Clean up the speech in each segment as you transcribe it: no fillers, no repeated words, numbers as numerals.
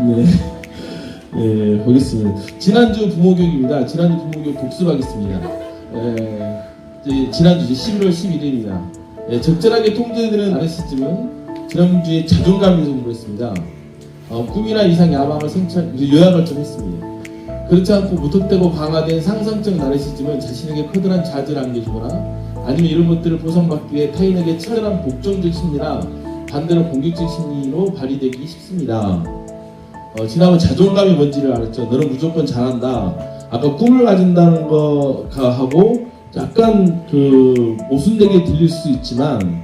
네. 네, 보겠습니다. 지난주 부모교육입니다. 지난주 부모교육 복습하겠습니다. 지난주 11월 11일입니다. 적절하게 통제되는 나르시즘은 지난주에 자존감에 대해서 공부했습니다. 꿈이나 이상 야망을 요약을 좀 했습니다. 그렇지 않고 무턱대고 강화된 상상적 나르시즘은 자신에게 커다란 자질을 안겨주거나 아니면 이런 것들을 보상받기 위해 타인에게 치열한 복종적 심리나 반대로 공격적 심리로 발휘되기 쉽습니다. 지난번 자존감이 뭔지를 알았죠. 너는 무조건 잘한다. 아까 꿈을 가진다는 거하고 약간 그 모순되게 들릴 수 있지만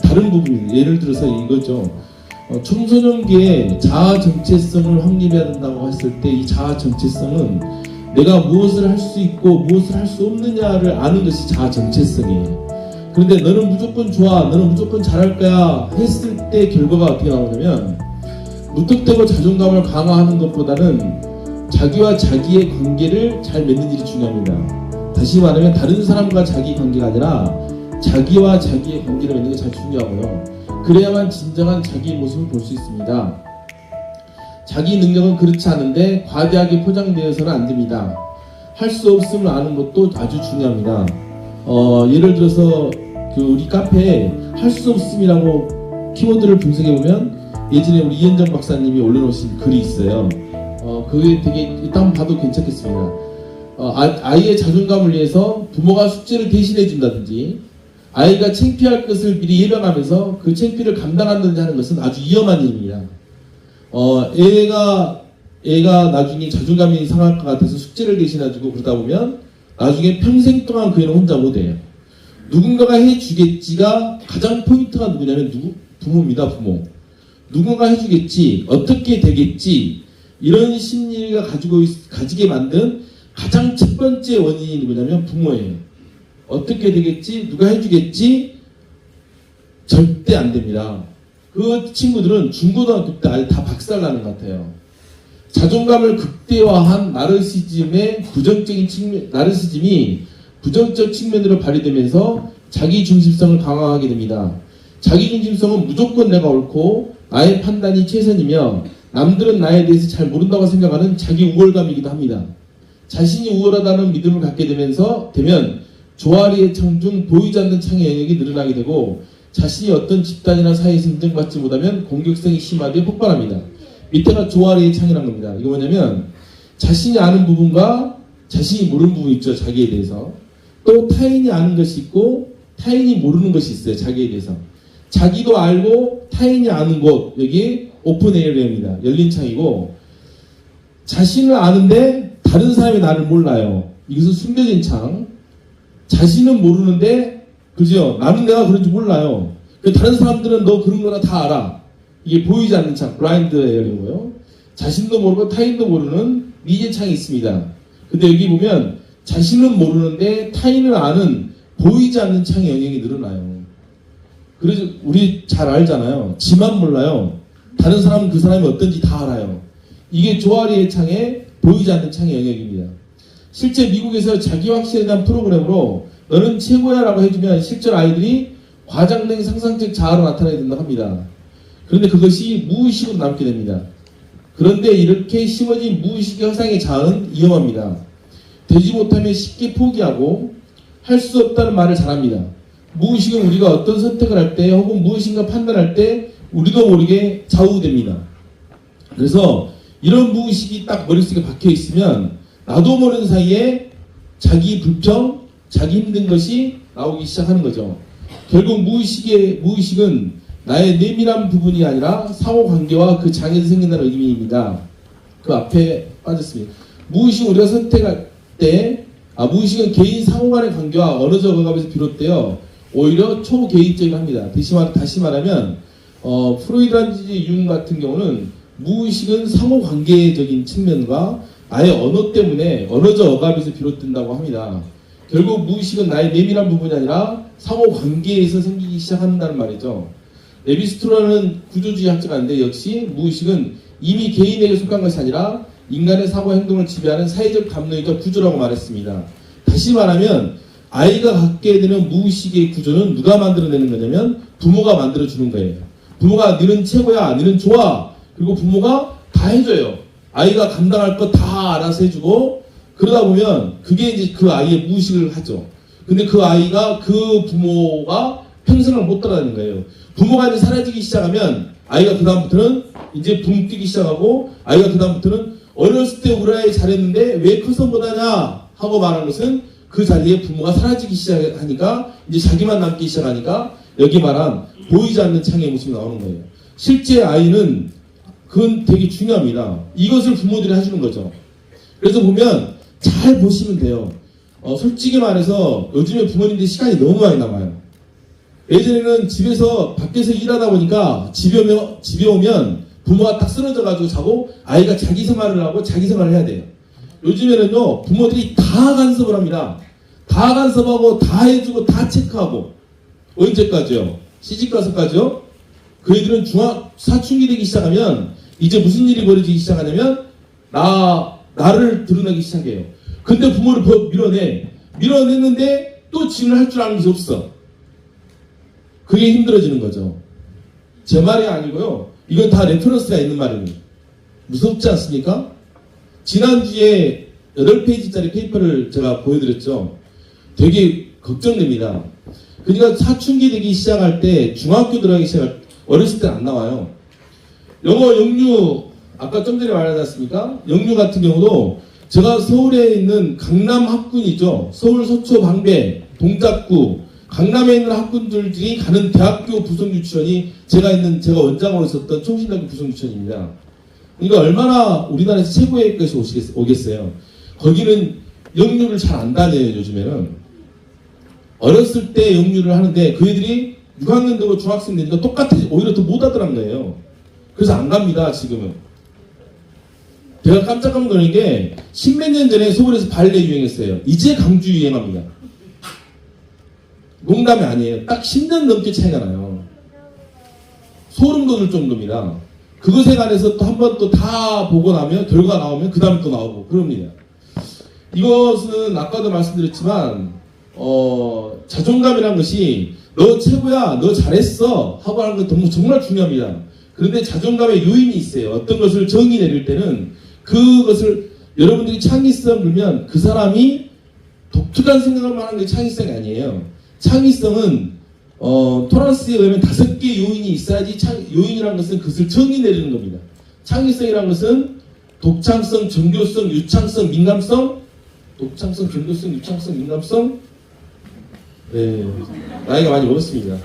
다른 부분이 예를 들어서 이거죠. 청소년기에 자아 정체성을 확립해야 된다고 했을 때 이 자아 정체성은 내가 무엇을 할 수 있고 무엇을 할 수 없느냐를 아는 것이 자아 정체성이에요. 그런데 너는 무조건 좋아, 너는 무조건 잘할 거야 했을 때 결과가 어떻게 나오냐면 무턱대고 자존감을 강화하는 것보다는 자기와 자기의 관계를 잘 맺는 일이 중요합니다. 다시 말하면 다른 사람과 자기 관계가 아니라 자기와 자기의 관계를 맺는 게 잘 중요하고요. 그래야만 진정한 자기의 모습을 볼 수 있습니다. 자기 능력은 그렇지 않은데 과대하게 포장되어서는 안 됩니다. 할 수 없음을 아는 것도 아주 중요합니다. 예를 들어서 우리 카페에 할 수 없음이라고 키워드를 분석해보면 예전에 우리 이현정 박사님이 올려놓으신 글이 있어요. 그게 되게 일단 봐도 괜찮겠습니다. 아이의 자존감을 위해서 부모가 숙제를 대신해 준다든지 아이가 창피할 것을 미리 예방하면서 그 창피를 감당한다든지 하는 것은 아주 위험한 일입니다. 애가 나중에 자존감이 상할 것 같아서 숙제를 대신해주고 그러다 보면 나중에 평생 동안 그 애는 혼자 못해요. 누군가가 해주겠지가 가장 포인트가 누구냐면 부모입니다. 부모. 누군가 해주겠지, 어떻게 되겠지, 이런 심리가 가지게 만든 가장 첫 번째 원인이 누구냐면 부모예요. 어떻게 되겠지, 누가 해주겠지, 절대 안 됩니다. 그 친구들은 중고등학교 때 아예 다 박살나는 것 같아요. 자존감을 극대화한 나르시즘이 부정적 측면으로 발휘되면서 자기중심성을 강화하게 됩니다. 자기중심성은 무조건 내가 옳고 나의 판단이 최선이며 남들은 나에 대해서 잘 모른다고 생각하는 자기 우월감이기도 합니다. 자신이 우월하다는 믿음을 갖게 되면 조아리의 창 중 보이지 않는 창의 영역이 늘어나게 되고 자신이 어떤 집단이나 사회에서 인정받지 못하면 공격성이 심하게 폭발합니다. 밑에가 조아리의 창이라는 겁니다. 이거 뭐냐면 자신이 아는 부분과 자신이 모르는 부분이 있죠. 자기에 대해서. 또 타인이 아는 것이 있고 타인이 모르는 것이 있어요. 자기에 대해서. 자기도 알고 타인이 아는 곳, 여기 오픈 에어리어입니다. 열린 창이고 자신을 아는데 다른 사람이 나를 몰라요. 이것은 숨겨진 창. 자신은 모르는데 그죠? 나는 내가 그런지 몰라요. 다른 사람들은 너 그런 거나 다 알아. 이게 보이지 않는 창, 블라인드 에어리어고요. 자신도 모르고 타인도 모르는 미제 창이 있습니다. 근데 여기 보면 자신은 모르는데 타인을 아는 보이지 않는 창의 영역이 늘어나요. 그래서 우리 잘 알잖아요. 지만 몰라요. 다른 사람은 그 사람이 어떤지 다 알아요. 이게 조아리의 창에 보이지 않는 창의 영역입니다. 실제 미국에서 자기 확신에 대한 프로그램으로 너는 최고야 라고 해주면 실제로 아이들이 과장된 상상적 자아로 나타나게 된다고 합니다. 그런데 그것이 무의식으로 남게 됩니다. 그런데 이렇게 심어진 무의식의 허상의 자아는 위험합니다. 되지 못하면 쉽게 포기하고 할 수 없다는 말을 잘합니다. 무의식은 우리가 어떤 선택을 할 때 혹은 무엇인가 판단할 때 우리도 모르게 좌우됩니다. 그래서 이런 무의식이 딱 머릿속에 박혀 있으면 나도 모르는 사이에 자기 불평, 자기 힘든 것이 나오기 시작하는 거죠. 결국 무의식은 나의 내밀한 부분이 아니라 상호관계와 그 장애에서 생긴다는 의미입니다. 그 앞에 빠졌습니다. 무의식 우리가 선택할 때 무의식은 개인 상호간의 관계와 언어적 억압에서 비롯되어 오히려 초개인적이긴 합니다. 다시 말하면 프로이드라든지 융 같은 경우는 무의식은 상호관계적인 측면과 나의 언어 때문에 언어적 억압에서 비롯된다고 합니다. 결국 무의식은 나의 내밀한 부분이 아니라 상호관계에서 생기기 시작한다는 말이죠. 레비스트로라는 구조주의 학자가 있는데 역시 무의식은 이미 개인에게 속한 것이 아니라 인간의 사고 행동을 지배하는 사회적 감정이자 구조라고 말했습니다. 다시 말하면 아이가 갖게 되는 무의식의 구조는 누가 만들어내는 거냐면 부모가 만들어주는 거예요. 부모가 너는 최고야, 너는 좋아. 그리고 부모가 다 해줘요. 아이가 감당할 거 다 알아서 해주고, 그러다 보면 그게 이제 그 아이의 무의식을 하죠. 근데 그 아이가 그 부모가 평생을 못 따라가는 거예요. 부모가 이제 사라지기 시작하면 아이가 그다음부터는 이제 붕 뜨기 시작하고, 아이가 그다음부터는 어렸을 때 우리 아이 잘했는데 왜 커서 못하냐 하고 말한 것은 그 자리에 부모가 사라지기 시작하니까 이제 자기만 남기 시작하니까 여기 말한 보이지 않는 창의 모습이 나오는 거예요. 실제 아이는 그건 되게 중요합니다. 이것을 부모들이 해주는 거죠. 그래서 보면 잘 보시면 돼요. 솔직히 말해서 요즘에 부모님들이 시간이 너무 많이 남아요. 예전에는 집에서 밖에서 일하다 보니까 집에 오면 부모가 딱 쓰러져가지고 자고 아이가 자기 생활을 하고 자기 생활을 해야 돼요. 요즘에는요 부모들이 다 간섭을 합니다. 다 간섭하고 다 해주고 다 체크하고. 언제까지요? 시집가서까지요? 그 애들은 사춘기 되기 시작하면 이제 무슨 일이 벌어지기 시작하냐면 나를 드러내기 시작해요. 근데 부모를 밀어내는데 또 지는 할 줄 아는 게 없어. 그게 힘들어지는 거죠. 제 말이 아니고요. 이건 다 레퍼런스가 있는 말입니다. 무섭지 않습니까? 지난주에 8페이지짜리 페이퍼를 제가 보여드렸죠. 되게 걱정됩니다. 그러니까 사춘기 되기 시작할 때 중학교 들어가기 시작할 때 어렸을 때는 안 나와요. 영어 영유 아까 좀 전에 말하지 않습니까? 영유 같은 경우도 제가 서울에 있는 강남 학군이죠. 서울 서초 방배 동작구 강남에 있는 학군들이 가는 대학교 부속유치원이 제가 원장으로 있었던 총신대학교 부속유치원입니다. 그러니까 얼마나 우리나라에서 최고의 것이 오겠어요. 거기는 영유를 잘 안 다녀요. 요즘에는 어렸을 때 영유를 하는데 그 애들이 6학년 되고 중학생 되니까 똑같아 오히려 더 못하더란 거예요. 그래서 안 갑니다. 지금은. 제가 깜짝 놀란 게 십몇 년 전에 서울에서 발레 유행했어요. 이제 강주 유행합니다. 농담이 아니에요. 딱 10년 넘게 차이가 나요. 소름 돋을 정도입니다. 그것에 관해서 또 한 번 또 다 보고 나면 결과 나오면 그 다음에 또 나오고 그럽니다. 이것은 아까도 말씀드렸지만 자존감이란 것이 너 최고야, 너 잘했어 하고 하는 건 정말 중요합니다. 그런데 자존감의 요인이 있어요. 어떤 것을 정의 내릴 때는 그것을 여러분들이 창의성 들면 그 사람이 독특한 생각을 하는 게 창의성이 아니에요. 창의성은 토란스에 의하면 5개의 요인이 있어야지 요인이라는 것은 그것을 정의 내리는 겁니다. 창의성이라는 것은 독창성, 정교성, 유창성, 민감성 독창성, 정교성, 유창성, 민감성 네, 나이가 많이 먹었습니다.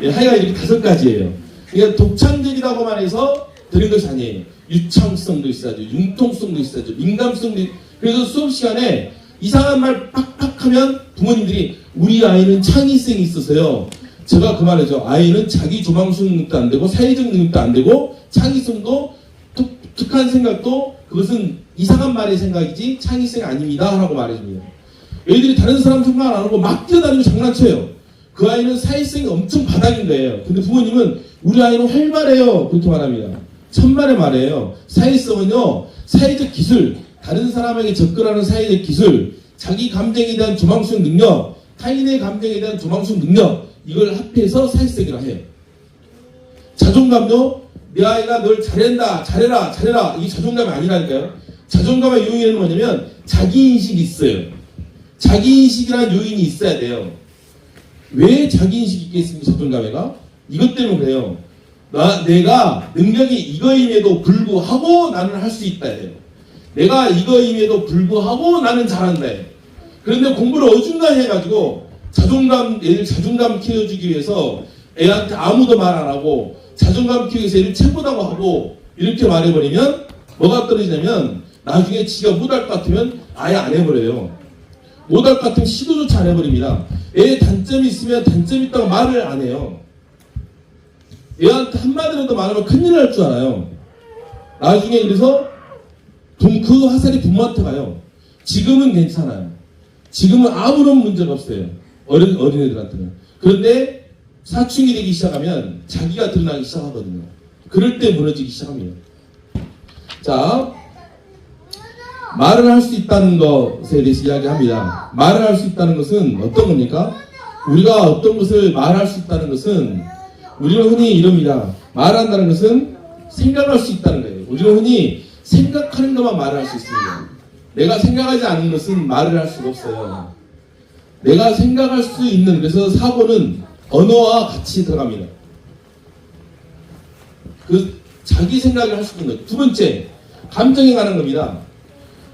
네, 하여간 이렇게 5가지예요. 그러니까 독창적이라고만 해서 되는 것이 아니에요. 유창성도 있어야죠. 융통성도 있어야죠. 민감성도 그래서 수업 시간에 이상한 말 팍팍 하면 부모님들이 우리 아이는 창의성이 있어서요. 제가 그 말이죠. 아이는 자기 조망수 능력도 안 되고 사회적 능력도 안 되고 창의성도 독특한 생각도 그것은 이상한 말의 생각이지 창의성이 아닙니다. 라고 말해줍니다. 애들이 다른 사람 생각 안 하고 막 뛰어다니고 장난쳐요. 그 아이는 사회성이 엄청 바닥인 거예요. 근데 부모님은 우리 아이는 활발해요. 그렇게 말합니다. 천만의 말이에요. 사회성은요. 사회적 기술, 다른 사람에게 접근하는 사회적 기술, 자기 감정에 대한 조망수용 능력, 타인의 감정에 대한 조망수용 능력 이걸 합해서 사회성이라 해요. 자존감도 내 아이가 널 잘한다, 잘해라 이게 자존감이 아니라니까요. 자존감의 요인은 뭐냐면 자기인식이 있어요. 자기인식이라는 요인이 있어야 돼요. 왜 자기인식이 있겠습니까? 자존감에가? 이것 때문에 그래요. 내가 능력이 이거임에도 불구하고 나는 할 수 있다 해요. 내가 이거임에도 불구하고 나는 잘한다 해요. 그런데 공부를 어중간히 해가지고 애들 자존감 키워주기 위해서 애한테 아무도 말 안 하고 자존감 키우기 위해서 애를 최고다고 하고 이렇게 말해버리면 뭐가 떨어지냐면 나중에 지가 못할 것 같으면 아예 안 해버려요. 못할 것 같으면 시도조차 안 해버립니다. 애의 단점이 있으면 단점이 있다고 말을 안 해요. 애한테 한마디라도 말하면 큰일 날 줄 알아요. 나중에 그래서 그 화살이 부모한테 가요. 지금은 괜찮아요. 지금은 아무런 문제가 없어요. 어린애들한테는. 그런데 사춘기 되기 시작하면 자기가 드러나기 시작하거든요. 그럴 때 무너지기 시작합니다. 자, 말을 할 수 있다는 것에 대해서 이야기합니다. 말을 할 수 있다는 것은 어떤 겁니까? 우리가 어떤 것을 말할 수 있다는 것은 우리는 흔히 이럽니다. 말한다는 것은 생각할 수 있다는 거예요. 우리가 흔히 생각하는 것만 말을 할 수 있습니다. 내가 생각하지 않는 것은 말을 할 수가 없어요. 내가 생각할 수 있는, 그래서 사고는 언어와 같이 들어갑니다. 그 자기 생각을 할 수 있는 것. 두 번째, 감정에 관한 겁니다.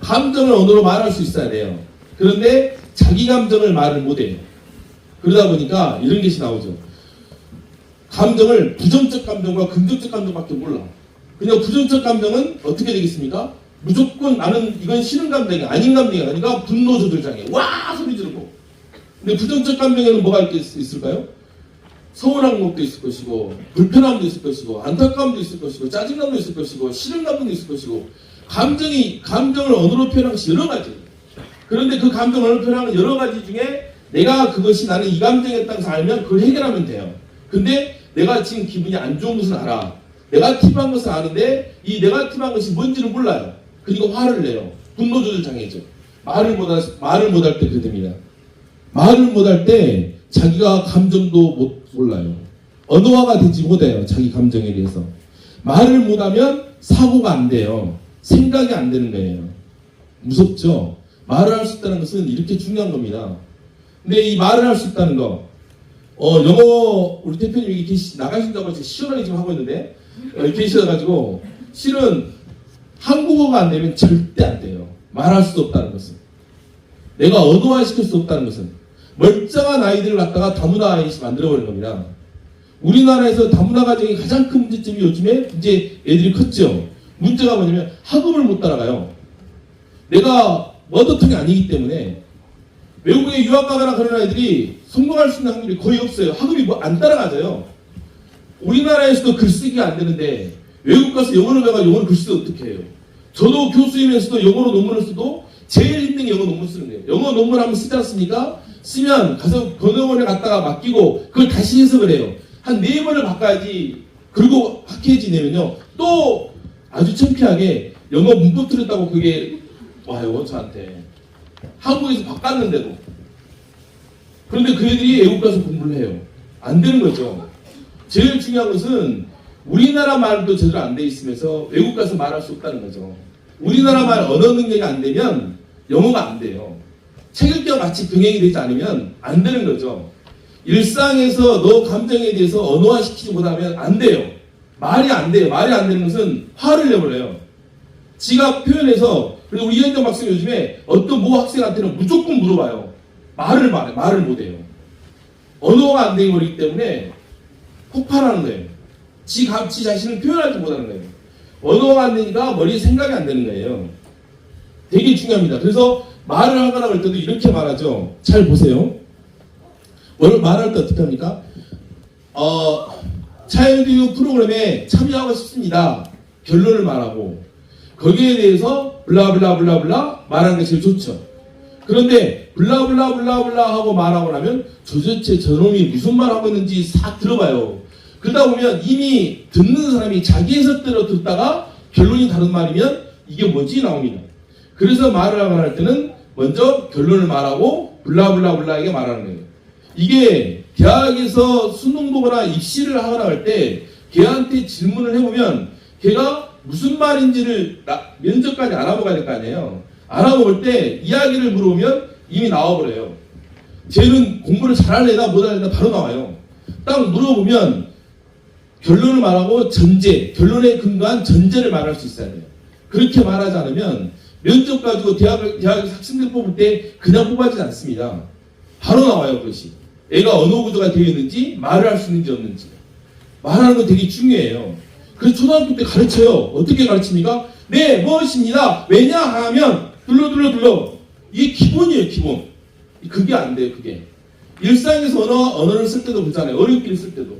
감정을 언어로 말할 수 있어야 돼요. 그런데 자기 감정을 말을 못해요. 그러다 보니까 이런 것이 나오죠. 감정을 부정적 감정과 긍정적 감정밖에 몰라. 그냥 부정적 감정은 어떻게 되겠습니까? 무조건 나는 이건 싫은 감정이 아닌 감정이야. 그러니까 분노 조절 장애. 와! 소리 지르고. 근데 부정적 감정에는 뭐가 있을까요? 서운한 것도 있을 것이고, 불편함도 있을 것이고, 안타까움도 있을 것이고, 짜증감도 있을 것이고, 싫은 감정도 있을 것이고, 감정을 언어로 표현하는 것이 여러 가지. 그런데 그 감정을 언어로 표현하는 여러 가지 중에 내가 그것이 나는 이 감정이었다고 해서 알면 그걸 해결하면 돼요. 근데 내가 지금 기분이 안 좋은 것을 알아. 네거티브한 것을 아는데 이 네거티브한 것이 뭔지를 몰라요. 그리고 화를 내요. 분노 조절 장애죠. 말을 못할 때 그래 됩니다. 말을 못할 때 자기가 감정도 몰라요. 언어화가 되지 못해요. 자기 감정에 대해서. 말을 못하면 사고가 안 돼요. 생각이 안 되는 거예요. 무섭죠? 말을 할 수 있다는 것은 이렇게 중요한 겁니다. 근데 이 말을 할 수 있다는 거, 영어 우리 대표님이 이렇게 나가신다고 해서 시원하게 지금 하고 있는데 계셔가지고 실은 한국어가 안 되면 절대 안 돼요. 말할 수 없다는 것은. 내가 언어화 시킬 수 없다는 것은. 멀쩡한 아이들을 갖다가 다문화 아이를 만들어버린 겁니다. 우리나라에서 다문화 가정의 가장 큰 문제점이 요즘에 이제 애들이 컸죠. 문제가 뭐냐면 학업을 못 따라가요. 내가 머더통이 아니기 때문에 외국에 유학 가거나 그런 아이들이 성공할 수 있는 확률이 거의 없어요. 학업이 안 따라가져요. 우리나라에서도 글쓰기가 안 되는데 외국 가서 영어를 배워가 영어를 글쓰기 어떻게 해요? 저도 교수이면서도 영어로 논문을 써도 제일 힘든 게 영어 논문 쓰는 거예요. 영어 논문 한번 쓰지 않습니까? 쓰면 가서 번역원에 갖다가 맡기고 그걸 다시 해석을 해요. 한 4번을 바꿔야지. 그리고 학회지 내면요. 또 아주 창피하게 영어 문법 틀렸다고 그게 와요. 저한테. 한국에서 바꿨는데도. 그런데 그 애들이 외국 가서 공부를 해요. 안 되는 거죠. 제일 중요한 것은 우리나라 말도 제대로 안 돼 있으면서 외국 가서 말할 수 없다는 거죠. 우리나라 말 언어 능력이 안 되면 영어가 안 돼요. 책 읽기와 같이 병행이 되지 않으면 안 되는 거죠. 일상에서 너 감정에 대해서 언어화시키지 못하면 안 돼요. 말이 안 돼요. 말이 안 되는 것은 화를 내버려요. 지가 표현해서, 그래서 우리 이현정 박사님 요즘에 어떤 모 학생한테는 무조건 물어봐요. 말을 못해요. 언어가 안 되고 버리기 때문에 폭발하는 거예요. 지 자신을 표현하지 못하는 거예요. 언어가 안 되니까 머리에 생각이 안 되는 거예요. 되게 중요합니다. 그래서 말을 하거나 할 때도 이렇게 말하죠. 잘 보세요. 말할 때 어떻게 합니까? 차일교육 프로그램에 참여하고 싶습니다. 결론을 말하고 거기에 대해서 블라블라블라블라 말하는 게 제일 좋죠. 그런데 블라블라블라블라 하고 말하고 나면 도대체 저놈이 무슨 말 하고 있는지 싹 들어봐요. 그러다 보면 이미 듣는 사람이 자기 해석대로 듣다가 결론이 다른 말이면 이게 뭔지 나옵니다. 그래서 말을 하거나 할 때는 먼저 결론을 말하고 블라블라블라에게 말하는 거예요. 이게 대학에서 수능 보거나 입시를 하거나 할 때 걔한테 질문을 해보면 걔가 무슨 말인지를 면접까지 알아보아야 될 거 아니에요. 알아볼 때 이야기를 물어보면 이미 나와버려요. 쟤는 공부를 잘할래나 못할래나 바로 나와요. 딱 물어보면 결론을 말하고 결론에 근거한 전제를 말할 수 있어야 돼요. 그렇게 말하지 않으면 면접 가지고 대학 학생들 뽑을 때 그냥 뽑아지지 않습니다. 바로 나와요, 그것이. 애가 언어 구조가 되어 있는지, 말을 할 수 있는지 없는지. 말하는 건 되게 중요해요. 그래서 초등학교 때 가르쳐요. 어떻게 가르칩니까? 네, 무엇입니다. 왜냐하면, 둘러. 이게 기본이에요, 기본. 그게 안 돼요, 그게. 일상에서 언어를 쓸 때도 그렇잖아요. 어렵게 쓸 때도.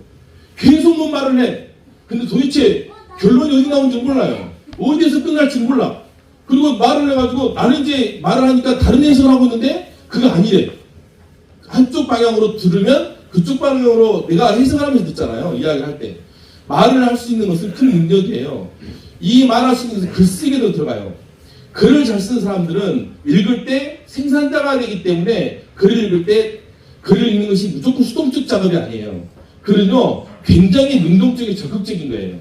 계속 말을 해. 근데 도대체 결론이 어디 나오는지 몰라요. 어디에서 끝날지 몰라. 그리고 말을 해가지고 나는 이제 말을 하니까 다른 해석을 하고 있는데 그거 아니래. 한쪽 방향으로 들으면 그쪽 방향으로 내가 해석을 하면서 듣잖아요. 이야기를 할 때. 말을 할 수 있는 것은 큰 능력이에요. 이 말할 수 있는 것은 글쓰기도 들어가요. 글을 잘 쓰는 사람들은 읽을 때 생산자가 되기 때문에 글을 읽을 때 글을 읽는 것이 무조건 수동적 작업이 아니에요. 글은요 굉장히 능동적이고 적극적인 거예요.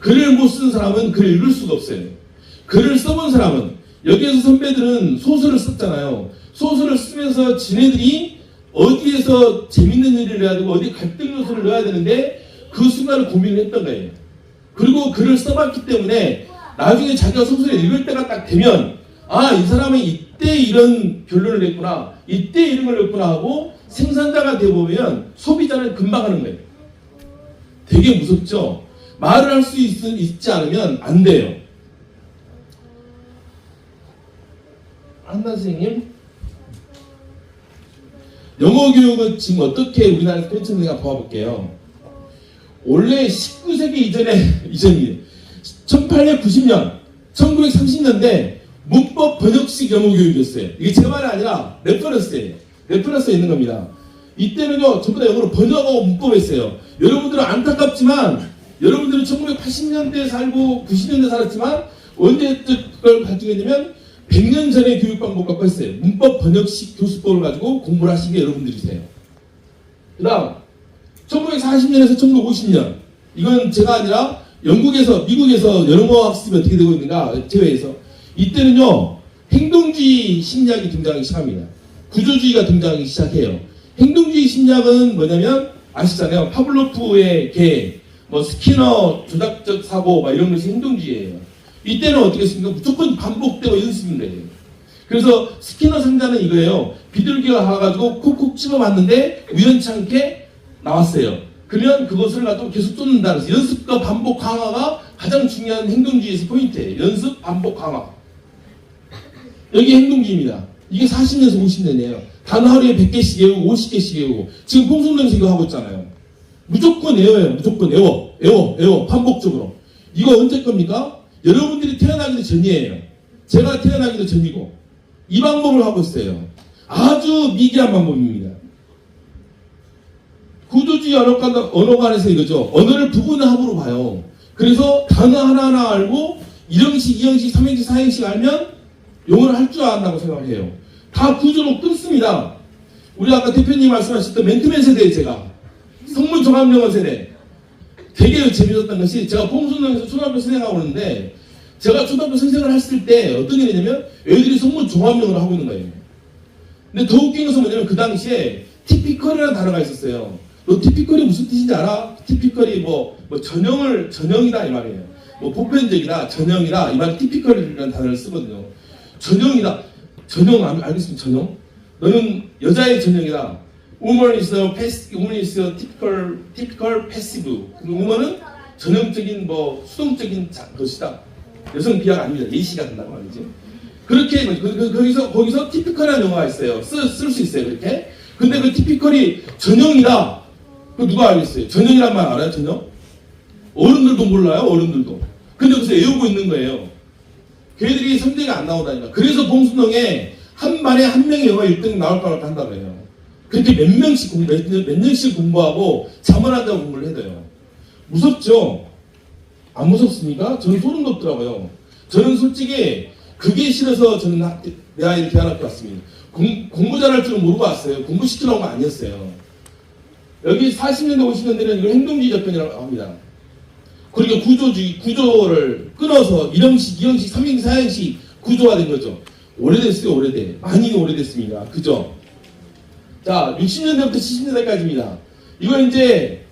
글을 못 쓴 사람은 글을 읽을 수가 없어요. 글을 써본 사람은, 여기에서 선배들은 소설을 썼잖아요. 소설을 쓰면서 지네들이 어디에서 재밌는 일을 해야 되고 어디 갈등 요소를 넣어야 되는데 그 순간을 고민을 했던 거예요. 그리고 글을 써봤기 때문에 나중에 자기가 소설을 읽을 때가 딱 되면 아, 이 사람은 이때 이런 결론을 냈구나, 이때 이런 걸 냈구나 하고 생산자가 되어보면 소비자는 금방 하는 거예요. 되게 무섭죠? 말을 할 수 있지 않으면 안 돼요. 한나 선생님, 영어 교육은 지금 어떻게 우리나라에서 펼쳐지는가 봐볼게요. 원래 19세기 이전이에요. 1890년, 1930년대 문법 번역식 영어 교육이었어요. 이게 제 말이 아니라 레퍼런스예요. 레퍼런스에 있는 겁니다. 이때는요, 전부 다 영어로 번역하고 문법했어요. 여러분들은 안타깝지만, 여러분들은 1980년대에 살고 90년대에 살았지만, 언제 그걸 가지고 있냐면, 100년 전의 교육 방법 갖고 있어요. 문법 번역식 교수법을 가지고 공부를 하신 게 여러분들이세요. 그 다음, 1940년에서 1950년. 이건 제가 아니라 미국에서 영어 학습이 어떻게 되고 있는가, 제외해서. 이때는요, 행동주의 심리학이 등장하기 시작합니다. 구조주의가 등장하기 시작해요. 행동주의 심리학은 뭐냐면, 아시잖아요. 파블로프의 개, 스키너 조작적 사고, 이런 것이 행동주의예요. 이때는 어떻게 했습니까? 무조건 반복되고 연습인 거예요. 그래서 스키너 상자는 이거예요. 비둘기가 가가지고 콕콕 집어봤는데 우연찮게 나왔어요. 그러면 그것을 가지고 계속 쫓는다. 그래서 연습과 반복 강화가 가장 중요한 행동주의에서 포인트예요. 연습, 반복, 강화. 여기 행동주의입니다. 이게 40년에서 50년이에요. 단 하루에 100개씩 외우고 50개씩 외우고. 지금 봉송동에서 이거 하고 있잖아요. 무조건 외워요. 무조건 외워. 반복적으로. 이거 언제 겁니까? 여러분들이 태어나기도 전이에요. 제가 태어나기도 전이고. 이 방법을 하고 있어요. 아주 미개한 방법입니다. 구조주의 언어관에서 이거죠. 언어를 부분합으로 봐요. 그래서 단어 하나하나 알고 1형식, 2형식, 3형식, 4형식 알면 영어를 할 줄 안다고 생각을 해요. 다 구조로 끊습니다. 우리 아까 대표님 말씀하셨던 맨투맨 세대에 제가 성문 종합영어 세대 되게 재밌었던 것이 제가 봉순동에서 초등학교 선생하고 있는데 제가 초등학교 선생을 했을 때 어떤 일이 있냐면 애들이 성문 종합영어를 하고 있는 거예요. 근데 더 웃긴 것은 뭐냐면 그 당시에 티피컬이라는 단어가 있었어요. 너 티피컬이 무슨 뜻인지 알아? 티피컬이 전형이다 이 말이에요. 보편적이다, 전형이다 이 말 티피컬이라는 단어를 쓰거든요. 전형이다. 전형 알겠습니다. 전형. 너는 여자의 전형이다. Woman is a typical passive. woman은 전형적인 수동적인 것이다. 여성 비하가 아닙니다. 예시가 된다고 말이지. 그렇게 거기서 typical이라는 용어가 있어요. 쓸 수 있어요. 그렇게. 근데 그 typical이 전형이다. 그 누가 알겠어요? 전형이란 말 알아요? 전형? 어른들도 몰라요. 어른들도. 근데 여기서 외우고 있는 거예요. 걔들이 성적이 안 나오다니까. 그래서 봉순동에 한 반에 한 명의 영어 1등 나올까 말까 한다고 해요. 그렇게 몇 년씩 공부하고 잠을 안 자고 공부를 해도요. 무섭죠? 안 무섭습니까? 저는 소름 돋더라고요. 저는 솔직히 그게 싫어서 저는 내 아이를 대안학교 왔습니다. 공부 잘할 줄은 모르고 왔어요. 공부시키러 온 거 아니었어요. 여기 40년대 50년대는 이걸 행동주의 접근이라고 합니다. 그리고 구조를 끊어서 1형식, 2형식, 3형식, 4형식 구조화된 거죠. 오래됐어요. 많이 오래됐습니다. 그죠? 자, 60년대부터 70년대까지입니다. 이거 이제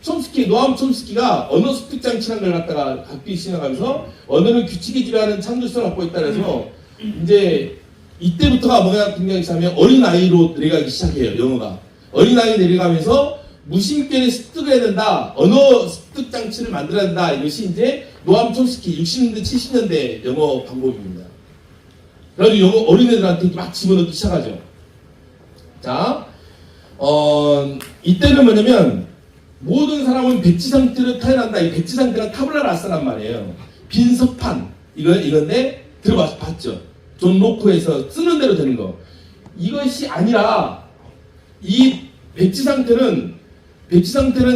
노암 촘스키가 언어 습득 장치라는 걸 갖다가 갖기 시작하면서 언어는 규칙에 기반한 창조성을 갖고 있다 그래서 이제 이때부터가 뭐가 굉장히 시작하면 어린아이로 내려가기 시작해요. 영어가. 어린아이 내려가면서 무심결에 습득을 해야 된다. 언어 습득 장치를 만들어야 된다. 이것이 이제 노암 촘스키 60년대 70년대 영어 방법입니다. 그래가지고 영어 어린애들한테 막 집어넣기 시작하죠. 자, 이때는 뭐냐면 모든 사람은 배치 상태로 태어난다. 이 배치 상태가 타블라 라사란 말이에요. 빈 서판 이건데 들어봤죠. 존 로크에서 쓰는 대로 되는 거. 이것이 아니라 이 배치 상태는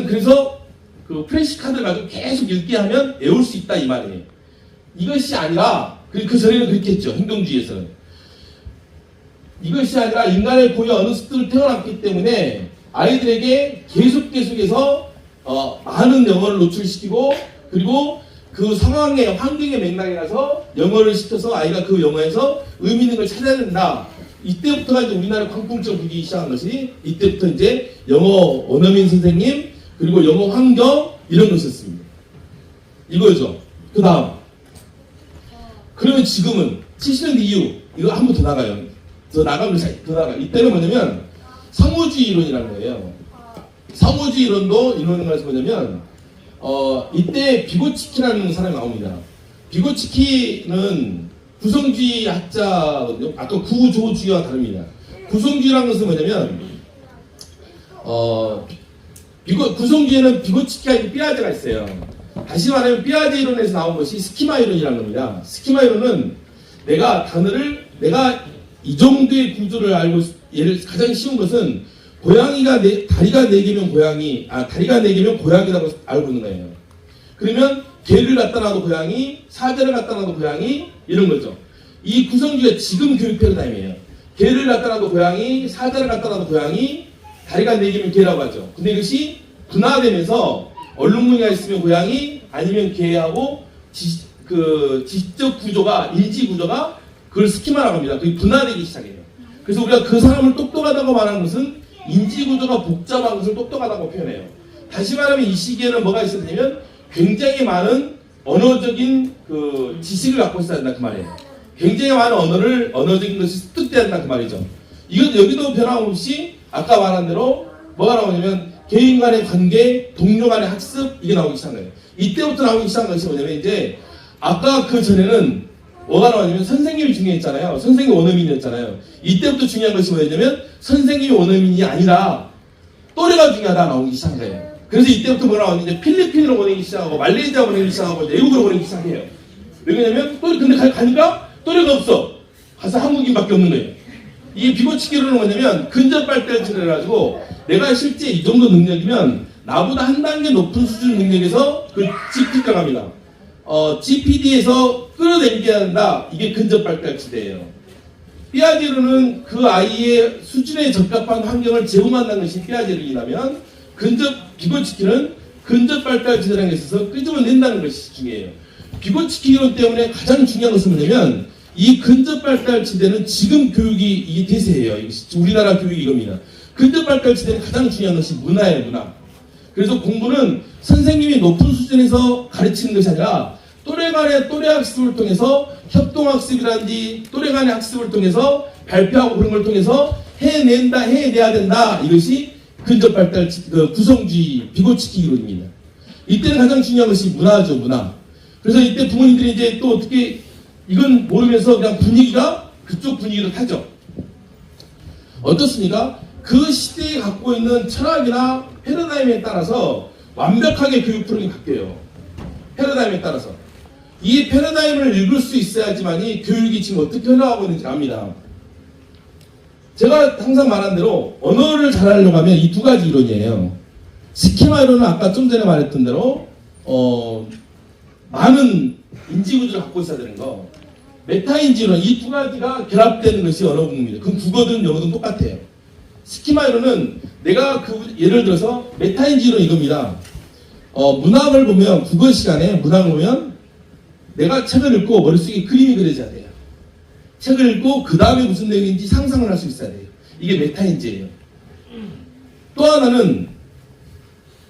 그래서 그 프레시 카드를 가지고 계속 읽게 하면 외울 수 있다 이 말이에요. 이것이 아니라 그 전에는 그렇게 했죠. 행동주의에서는. 이것이 아니라 인간의 고유 언어 습득을 태어났기 때문에 아이들에게 계속해서 많은 영어를 노출시키고 그리고 그 상황의 환경의 맥락에 가서 영어를 시켜서 아이가 그 영어에서 의미 있는 걸 찾아야 된다. 이때부터가 이제 우리나라 광풍증 불기 시작한 것이 이때부터 이제 영어 원어민 선생님 그리고 영어 환경 이런 것이었습니다. 이거죠. 그 다음 그러면 지금은 70년대 이후 이거 한 번 더 나가요. 더 나가면 더 나가. 이때는 뭐냐면 상호주의 이론이라는 거예요. 상호주의 이론도 이론인 것이 뭐냐면 이때 비고치키라는 사람이 나옵니다. 비고치키는 구성주의 학자거든요. 아까 구조주의와 다릅니다. 구성주의라는 것은 뭐냐면 구성주의는 비고치키가 아니고 삐아제가 있어요. 다시 말하면 삐아제 이론에서 나온 것이 스키마 이론이라는 겁니다. 스키마 이론은 내가 단어를 내가 이 정도의 구조를 알고 예를 가장 쉬운 것은 고양이가 다리가 4개면 고양이 다리가 4개면 고양이라고 알고 있는 거예요. 그러면 개를 갖다 놔도 고양이, 사자를 갖다 놔도 고양이 이런 거죠. 이 구성주의가 지금 교육 패러다임이에요. 개를 갖다 놔도 고양이, 사자를 갖다 놔도 고양이, 다리가 4개면 개라고 하죠. 근데 이것이 분화되면서 얼룩무늬가 있으면 고양이 아니면 개하고 지적 구조가 인지 구조가 그걸 스키마라고 합니다. 그게 분화되기 시작해요. 그래서 우리가 그 사람을 똑똑하다고 말하는 것은 인지 구조가 복잡한 것을 똑똑하다고 표현해요. 다시 말하면 이 시기에는 뭐가 있었냐면 굉장히 많은 언어적인 그 지식을 갖고 있어야 된다 그 말이에요. 굉장히 많은 언어적인 것이 습득돼야 된다 그 말이죠. 이건 여기도 변함없이 아까 말한 대로 뭐가 나오냐면 개인 간의 관계, 동료 간의 학습 이게 나오기 시작한 거예요. 이때부터 나오기 시작한 것이 뭐냐면 이제 아까 그 전에는 뭐가 나오냐면 선생님이 중요했잖아요. 선생님이 원어민이었잖아요. 이때부터 중요한 것이 뭐냐면 선생님이 원어민이 아니라 또래가 중요하다 나오기 시작한 거예요. 그래서 이때부터 뭐가 나오냐면 필리핀으로 보내기 시작하고 말레이시아 보내기 시작하고 외국으로 보내기 시작해요. 왜냐면 근데 가니까 또래가 없어. 가서 한국인밖에 없는 거예요. 이게 비고치기로는 뭐냐면 근접 발달치를 해가지고 내가 실제 이 정도 능력이면 나보다 한 단계 높은 수준 능력에서 그 GPD라고 합니다. GPD에서 끌어당겨야 한다. 이게 근접 발달치대예요. 삐아제로는 그 아이의 수준에 적합한 환경을 제공한다는 것이 삐아제로이라면 비고치키는 근접 발달치대라는 게 있어서 끄집어낸다는 것이 중요해요. 비고치키 이론 때문에 가장 중요한 것은 뭐냐면 이 근접 발달치대는 지금 교육이 이게 대세예요. 우리나라 교육이 이겁니다. 근접 발달치대는 가장 중요한 것이 문화예요, 문화. 그래서 공부는 선생님이 높은 수준에서 가르치는 것이 아니라 또래 간의 또래 학습을 통해서 협동학습이라든지 또래 간의 학습을 통해서 발표하고 그런 걸 통해서 해내야 된다. 이것이 근접 발달 구성주의 비고치키 이론입니다. 이때는 가장 중요한 것이 문화죠, 문화. 그래서 이때 부모님들이 이제 또 어떻게 이건 모르면서 그냥 분위기가 그쪽 분위기로 타죠. 어떻습니까? 그 시대에 갖고 있는 철학이나 패러다임에 따라서 완벽하게 교육 프로그램이 바뀌어요. 패러다임에 따라서. 이 패러다임을 읽을 수 있어야지만이 교육이 지금 어떻게 흘러가고 있는지 압니다. 제가 항상 말한 대로 언어를 잘하려고 하면 이 두 가지 이론이에요. 스키마 이론은 아까 좀 전에 말했던 대로 많은 인지구조를 갖고 있어야 되는 거. 메타인지 이론 이 두 가지가 결합되는 것이 언어 공부입니다. 그럼 국어든 영어든 똑같아요. 스키마 이론은 내가 예를 들어서 메타인지 이론 이겁니다. 문학을 보면 국어 시간에 문학을 보면 내가 책을 읽고 머릿속에 그림이 그려져야 돼요. 책을 읽고 그 다음에 무슨 내용인지 상상을 할 수 있어야 돼요. 이게 메타인지예요. 또 하나는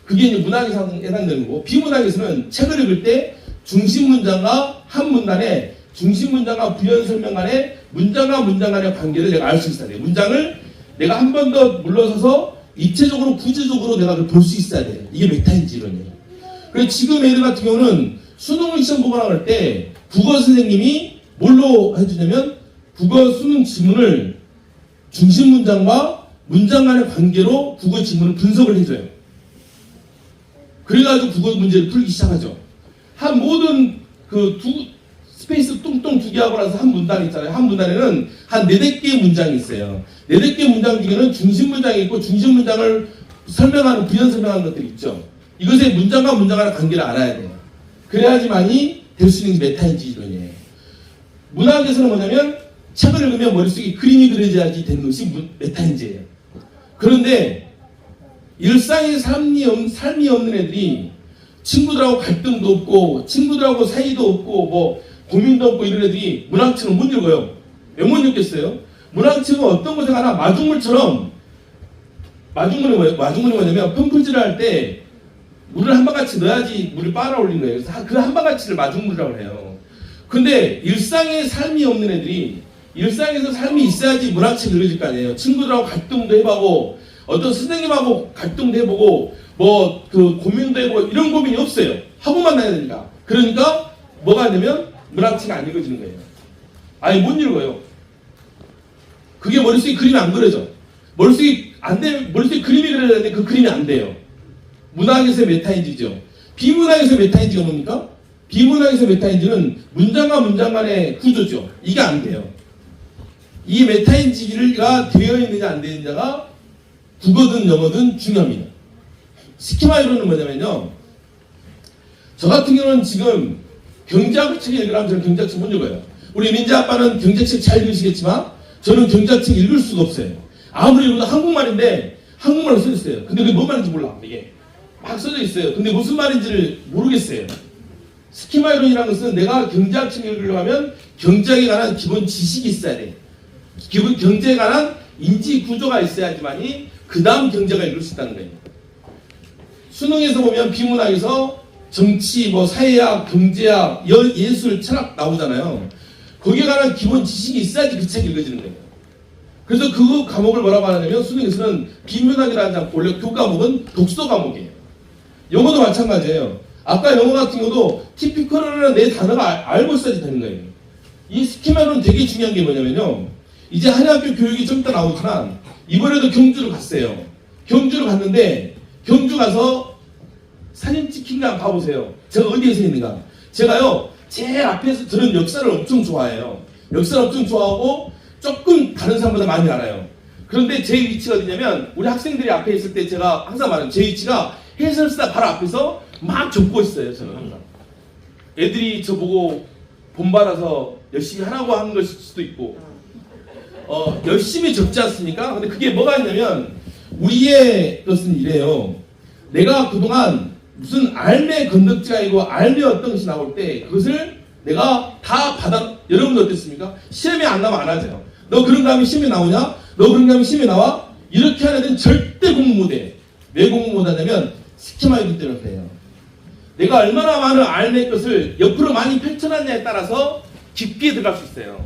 그게 이제 문학에 해당되는 거고 비문학에서는 책을 읽을 때 중심 문장과 한 문단에 중심 문장과 부연 설명 간의 문장과 문장 간의 관계를 내가 알 수 있어야 돼요. 문장을 내가 한 번 더 물러서서 입체적으로 구조적으로 내가 볼 수 있어야 돼요. 이게 메타인지 이론이에요. 그래서 지금 애들 같은 경우는 수능 시험 보거나 할 때 국어 선생님이 뭘로 해주냐면 국어 수능 지문을 중심 문장과 문장 간의 관계로 국어 지문을 분석을 해줘요. 그래가지고 국어 문제를 풀기 시작하죠. 한 모든 스페이스 뚱뚱 2개 하고 나서 한 문단 있잖아요. 한 문단에는 한 4-5개의 문장이 있어요. 4-5개의 문장 중에는 중심 문장이 있고 중심 문장을 설명하는 부연 설명하는 것들이 있죠. 이것의 문장과 문장 간의 관계를 알아야 돼요. 그래야지만이 될 수 있는 게 메타인지 이론이에요. 문학에서는 뭐냐면 책을 읽으면 머릿속에 그림이 그려져야지 되는 것이 메타인지예요. 그런데 일상의 삶이 없는 애들이 친구들하고 갈등도 없고 친구들하고 사이도 없고 뭐 고민도 없고 이런 애들이 문학층을 못 읽어요. 왜 못 읽겠어요? 문학층은 어떤 곳에 가나 마중물처럼 마중물이 뭐예요? 마중물이 뭐냐면 펌프질을 할 때 물을 한 방같이 넣어야지 물이 빨아올리는 거예요. 그래서 그 한 방같이를 마중물이라고 해요. 근데 일상에 삶이 없는 애들이 일상에서 삶이 있어야지 문학층이 늘어질 거 아니에요. 친구들하고 갈등도 해보고 어떤 선생님하고 갈등도 해보고 뭐 그 고민도 해보고 이런 고민이 없어요. 학원만 다녀야 되니까. 그러니까 뭐가 되면 문학층이 안 읽어지는 거예요. 아예 못 읽어요. 그게 머릿속에 그림이 안 그려져. 머릿속에 그림이 그려야 되는데 그 그림이 안 돼요. 문학에서의 메타인지죠. 비문학에서의 메타인지가 뭡니까? 비문학에서의 메타인지는 문장과 문장 간의 구조죠. 이게 안 돼요. 이 메타인지가 되어 있느냐 안 되어 있느냐가 국어든 영어든 중요합니다. 스키마 이론은 뭐냐면요. 저 같은 경우는 지금 경제학 책 읽으라면 저는 경제학 책 못 읽어요. 우리 민재 아빠는 경제책 잘 읽으시겠지만 저는 경제책 읽을 수가 없어요. 아무리 읽어도 한국말인데 한국말로 써 있어요. 근데 그게 뭔 말인지 몰라. 이게 막 써져 있어요. 근데 무슨 말인지를 모르겠어요. 스키마 이론이라는 것은 내가 경제학 책 읽으려고 하면 경제학에 관한 기본 지식이 있어야 돼. 경제에 관한 인지 구조가 있어야지만이 그 다음 경제가 읽을 수 있다는 거예요. 수능에서 보면 비문학에서 정치, 뭐 사회학, 경제학, 예술, 철학 나오잖아요. 거기에 관한 기본 지식이 있어야지 그 책이 읽어지는 거예요. 그래서 그 과목을 뭐라고 하냐면 수능에서는 비문학이라 하지 않고 원래 교과목은 독서 과목이에요. 영어도 마찬가지예요. 아까 영어 같은 경우도 티피컬이라는 네 단어가 알고 있어야지 되는 거예요. 이 스키마는 되게 중요한 게 뭐냐면요. 이제 한의학교 교육이 좀 이따 나오지만 이번에도 경주를 갔어요. 경주를 갔는데 경주 가서 사진 찍힌 거 한번 봐보세요. 제가 어디에서 있는가. 제가요 제일 앞에서 들은 역사를 엄청 좋아해요. 역사를 엄청 좋아하고 조금 다른 사람보다 많이 알아요. 그런데 제 위치가 어디냐면 우리 학생들이 앞에 있을 때 제가 항상 말해요. 제 위치가 해설사 바로 앞에서 막 적고 있어요. 저는 항상. 애들이 저보고 본받아서 열심히 하라고 하는 것일 수도 있고 열심히 적지 않습니까? 근데 그게 뭐가 있냐면 우리의 것은 이래요. 내가 그동안 무슨 알매 건덕지가 아니고 알매 어떤 것이 나올 때 그것을 내가 다 받아. 여러분도 어땠습니까? 시험에 안 나면 안 하죠. 너 그런 거 하면 시험에 나오냐? 너 그런 거 하면 시험에 나와? 이렇게 하는 애들은 절대 공부 못해. 왜 공부 못하냐면 스키마이기 때문에 그래요. 내가 얼마나 많은 알매 것을 옆으로 많이 펼쳐놨냐에 따라서 깊게 들어갈 수 있어요.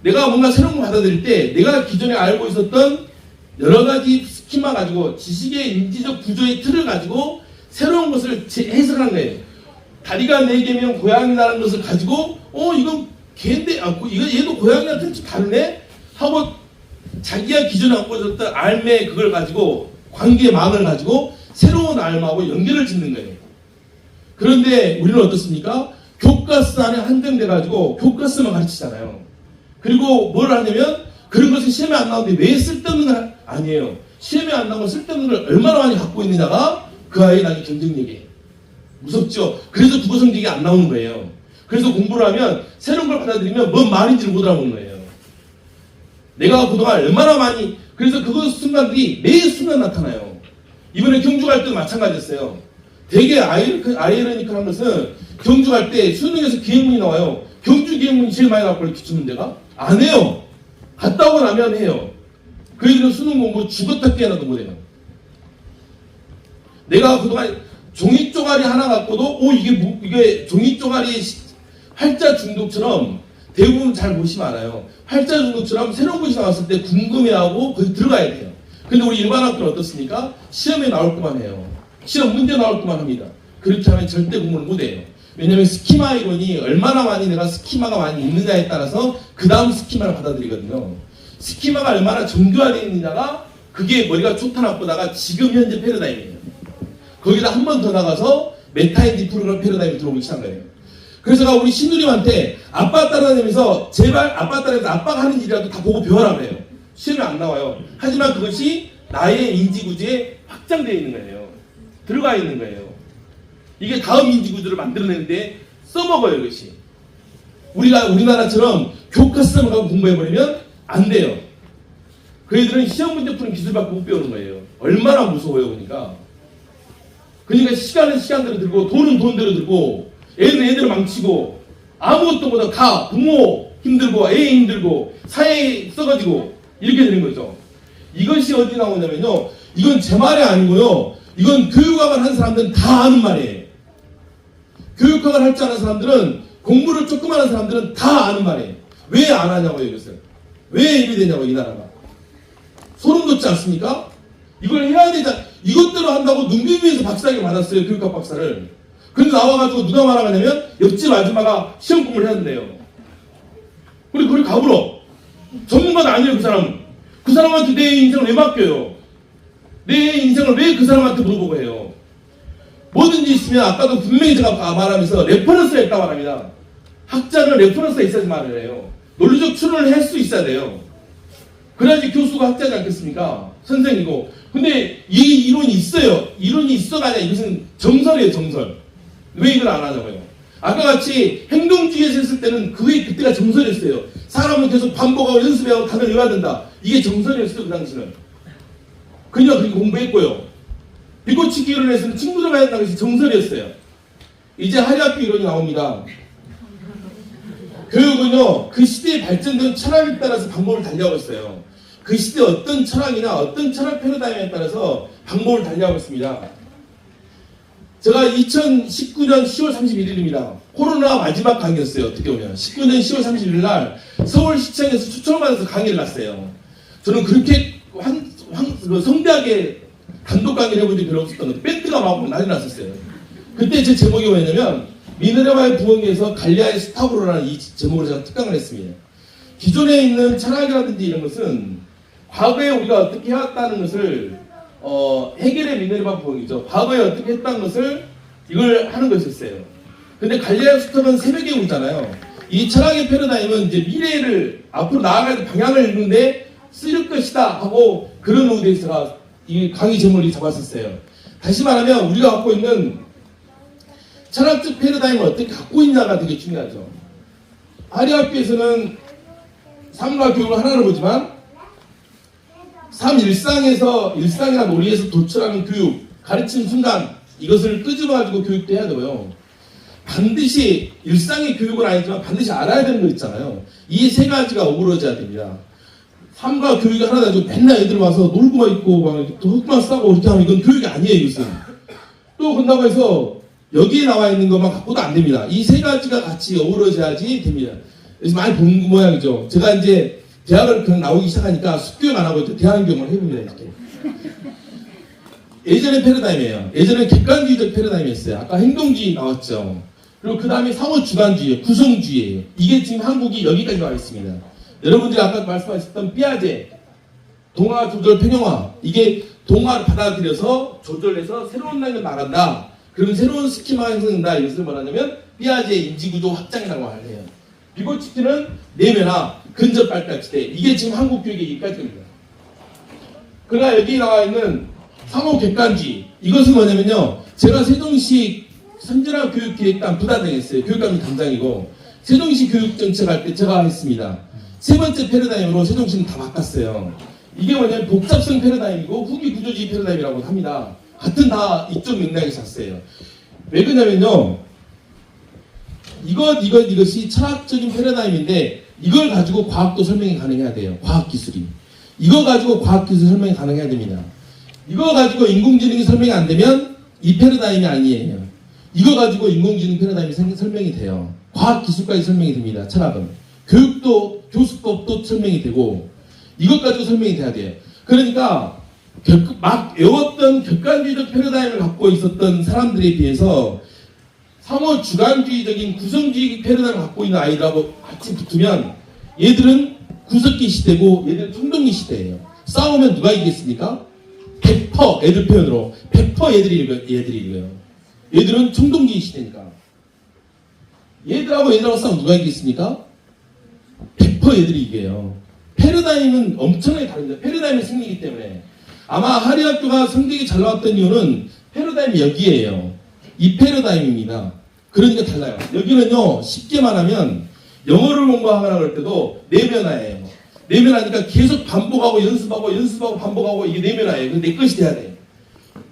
내가 뭔가 새로운 거 받아들일 때 내가 기존에 알고 있었던 여러 가지 스키마 가지고 지식의 인지적 구조의 틀을 가지고 새로운 것을 해석한 거예요. 다리가 4개면 고양이라는 것을 가지고 이건 개인데 얘도 고양이랑 좀 다르네? 하고 자기가 기존에 갖고 있었던 알매 그걸 가지고 관계망을 가지고 새로운 알마하고 연결을 짓는 거예요. 그런데 우리는 어떻습니까? 교과서 안에 한정돼 가지고 교과서만 가르치잖아요. 그리고 뭘 하냐면 그런 것이 시험에 안 나오는데 왜 쓸데없는 건 아니에요. 시험에 안 나오고 쓸데없는 걸 얼마나 많이 갖고 있느냐가 그 아이의 나중에 경쟁력이에요. 무섭죠? 그래서 국어 성적이 안 나오는 거예요. 그래서 공부를 하면 새로운 걸 받아들이면 뭔 말인지를 못 알아보는 거예요. 내가 그동안 얼마나 많이 그래서 그거 순간들이 매 순간 나타나요. 이번에 경주 갈 때도 마찬가지였어요. 되게 아이러니컬한 것은 경주 갈 때 수능에서 기행문이 나와요. 경주 기행문이 제일 많이 나올 거예요. 기출문제가 안 해요. 갔다 오고 나면 해요. 그 애들은 수능 공부 죽었다 깨어나도 못해요. 내가 그동안 종이 쪼가리 하나 갖고도 이게 종이 쪼가리 활자 중독처럼 대부분 잘 보시면 알아요. 활자 중독처럼 새로운 것이 나왔을 때 궁금해하고 거기 들어가야 돼요. 근데 우리 일반 학교는 어떻습니까? 시험에 나올 것만 해요. 시험 문제 나올 것만 합니다. 그렇게 하면 절대 공부를 못해요. 왜냐하면 스키마 이론이 얼마나 많이 내가 스키마가 많이 있느냐에 따라서 그 다음 스키마를 받아들이거든요. 스키마가 얼마나 정교화되어 있느냐가 그게 머리가 좋다 나쁘다가 지금 현재 패러다임이에요. 거기다 한 번 더 나가서 메타인지 프로그램 패러다임이 들어오기 시작한 거예요. 그래서 우리 신우님한테 아빠 따라다니면서 제발 아빠 따라다니면서 아빠가 하는 일이라도 다 보고 배워라 그래요. 시험에 안 나와요. 하지만 그것이 나의 인지구조에 확장되어 있는 거예요. 들어가 있는 거예요. 이게 다음 인지구조를 만들어내는데 써먹어요. 이것이. 우리나라처럼 교과서만 가고 공부해버리면 안 돼요. 그 애들은 시험 문제 푸는 기술밖에 못 배우는 거예요. 얼마나 무서워요. 그러니까. 그러니까 시간은 시간대로 들고 돈은 돈대로 들고 애는 애대로 망치고 아무것도 보다 다 부모 힘들고 애 힘들고 사회 써가지고 이렇게 되는 거죠. 이것이 어디 나오냐면요. 이건 제 말이 아니고요. 이건 교육학을 한 사람들은 다 아는 말이에요. 교육학을 할 줄 아는 사람들은 공부를 조금 하는 사람들은 다 아는 말이에요. 왜 안 하냐고요 이것을. 왜 이리 되냐고 이 나라가. 소름 돋지 않습니까? 이걸 해야 되자. 이것대로 한다고 눈비비에서 박사학위 받았어요. 교육학 박사를. 근데 나와가지고 누가 말하냐면 옆집 아줌마가 시험 공부를 해야 된대요. 그리고 그걸 가불어. 전문가도 아니에요 그 사람은. 그 사람한테 내 인생을 왜 맡겨요? 내 인생을 왜 그 사람한테 물어보고 해요? 뭐든지 있으면 아까도 분명히 제가 말하면서 레퍼런스가 있다고 말합니다. 학자는 레퍼런스가 있어야지 말을 해요. 논리적 추론을 할 수 있어야 돼요. 그래야지 교수가 학자지 않겠습니까? 선생이고. 근데 이 이론이 있어요. 이론이 있어가 아니라 이것은 정설이에요, 정설. 왜 이걸 안 하냐고요. 아까 같이 행동주의에서 했을 때는 그때가 정설이었어요. 사람은 계속 반복하고 연습하고 다들 외워야 된다. 이게 정설이었어요, 그 당시는. 그냥 그렇게 공부했고요. 비꼬치기 이론에서는 친구들과 해야 한다는 것이 정설이었어요. 이제 하리학교 이론이 나옵니다. 교육은요, 그 시대에 발전된 철학에 따라서 방법을 달리하고 있어요. 그 시대 어떤 철학이나 어떤 철학 패러다임에 따라서 방법을 달리하고 있습니다. 제가 2019년 10월 31일입니다. 코로나 마지막 강의였어요. 어떻게 보면 19년 10월 31일 날 서울시청에서 초청을 받아서 강의를 났어요. 저는 그렇게 성대하게 단독 강의를 해본 적이 별로 없었던 것 같아요. 밴드가 막 난리 났었어요. 그때 제 제목이 뭐였냐면 미네르바의 부흥에서 갈리아의 스타브로라는 이 제목으로 제가 특강을 했습니다. 기존에 있는 철학이라든지 이런 것은 과거에 우리가 어떻게 해왔다는 것을 해결의 미네르바 부흥이죠. 과거에 어떻게 했다는 것을 이걸 하는 것이었어요. 근데 갈리아의 스타브로는 새벽에 오잖아요. 이 철학의 패러다임은 이제 미래를 앞으로 나아갈 방향을 읽는데 쓰일 것이다 하고 그런 의도에서 이 강의 제목을 잡았었어요. 다시 말하면 우리가 갖고 있는 철학적 패러다임을 어떻게 갖고 있냐가 되게 중요하죠. 하리학교에서는 삶과 교육을 하나로 보지만 삶 일상이나 놀이에서 도출하는 교육, 가르치는 순간 이것을 끄집어가지고 교육도 해야 되고요. 반드시 일상의 교육은 아니지만 반드시 알아야 되는 거 있잖아요. 이 세 가지가 어우러져야 됩니다. 삶과 교육이 하나 가지고 맨날 애들 와서 놀고만 있고 막 또 흙만 싸고 이렇게 하면 이건 교육이 아니에요. 이것은. 또 그런다고 해서 여기에 나와 있는 것만 갖고도 안 됩니다. 이 세 가지가 같이 어우러져야지 됩니다. 그래서 많이 본 모양이죠. 제가 이제 대학을 그냥 나오기 시작하니까 숙교육 안 하고 대학교육을 해봅니다. 이렇게. 예전의 패러다임이에요. 예전에 객관주의적 패러다임이었어요. 아까 행동주의 나왔죠. 그리고 그 다음에 상호주관주의, 구성주의예요. 이게 지금 한국이 여기까지 와 있습니다. 여러분들이 아까 말씀하셨던 삐아제, 동화 조절 평형화, 이게 동화를 받아들여서 조절해서 새로운 방향으로 나간다. 그러면 새로운 스키마가 형성된다. 이것을 말하냐면 삐아제 인지구조 확장이라고 해요. 비고치키는 내면화, 근접 발달 시대. 이게 지금 한국 교육의 이까지입니다. 그러나 여기 나와 있는 상호 객관주의. 이것은 뭐냐면요. 제가 세종시 선진화 교육기획단 부단장했어요. 교육감 단장이고 세종시 교육정책 할 때 제가 했습니다. 세 번째 패러다임으로 세종시는 다 바꿨어요. 이게 뭐냐면 복잡성 패러다임이고 후기 구조주의 패러다임이라고 합니다. 같은 다 이쪽 맥락에서 샀어요. 왜 그러냐면요. 이것이 철학적인 패러다임인데 이걸 가지고 과학도 설명이 가능해야 돼요. 과학기술이. 이거 가지고 과학기술 설명이 가능해야 됩니다. 이거 가지고 인공지능이 설명이 안 되면 이 패러다임이 아니에요. 이거 가지고 인공지능 패러다임이 설명이 돼요. 과학기술까지 설명이 됩니다. 철학은. 교육도, 교수법도 설명이 되고 이것 가지고 설명이 돼야 돼요. 그러니까 막 외웠던 객관주의적 패러다임을 갖고 있었던 사람들에 비해서 상호 주관주의적인 구성주의 패러다임을 갖고 있는 아이들하고 같이 붙으면 얘들은 구석기 시대고 얘들은 총동기 시대예요. 싸우면 누가 이기겠습니까? 100% 애들 표현으로 100% 얘들이 이겨요. 얘들은 총동기 시대니까. 얘들하고 싸우면 누가 이기겠습니까? 100% 얘들이 이겨요. 패러다임은 엄청나게 다릅니다. 패러다임의 승리이기 때문에. 아마 하리학교가 성적이 잘 나왔던 이유는 패러다임이 여기에요. 이 패러다임입니다. 그러니까 달라요. 여기는요, 쉽게 말하면 영어를 공부하거나 그럴 때도 내면화예요. 내면화니까 계속 반복하고 연습하고 반복하고 이게 내면화예요. 내 것이 돼야 돼요.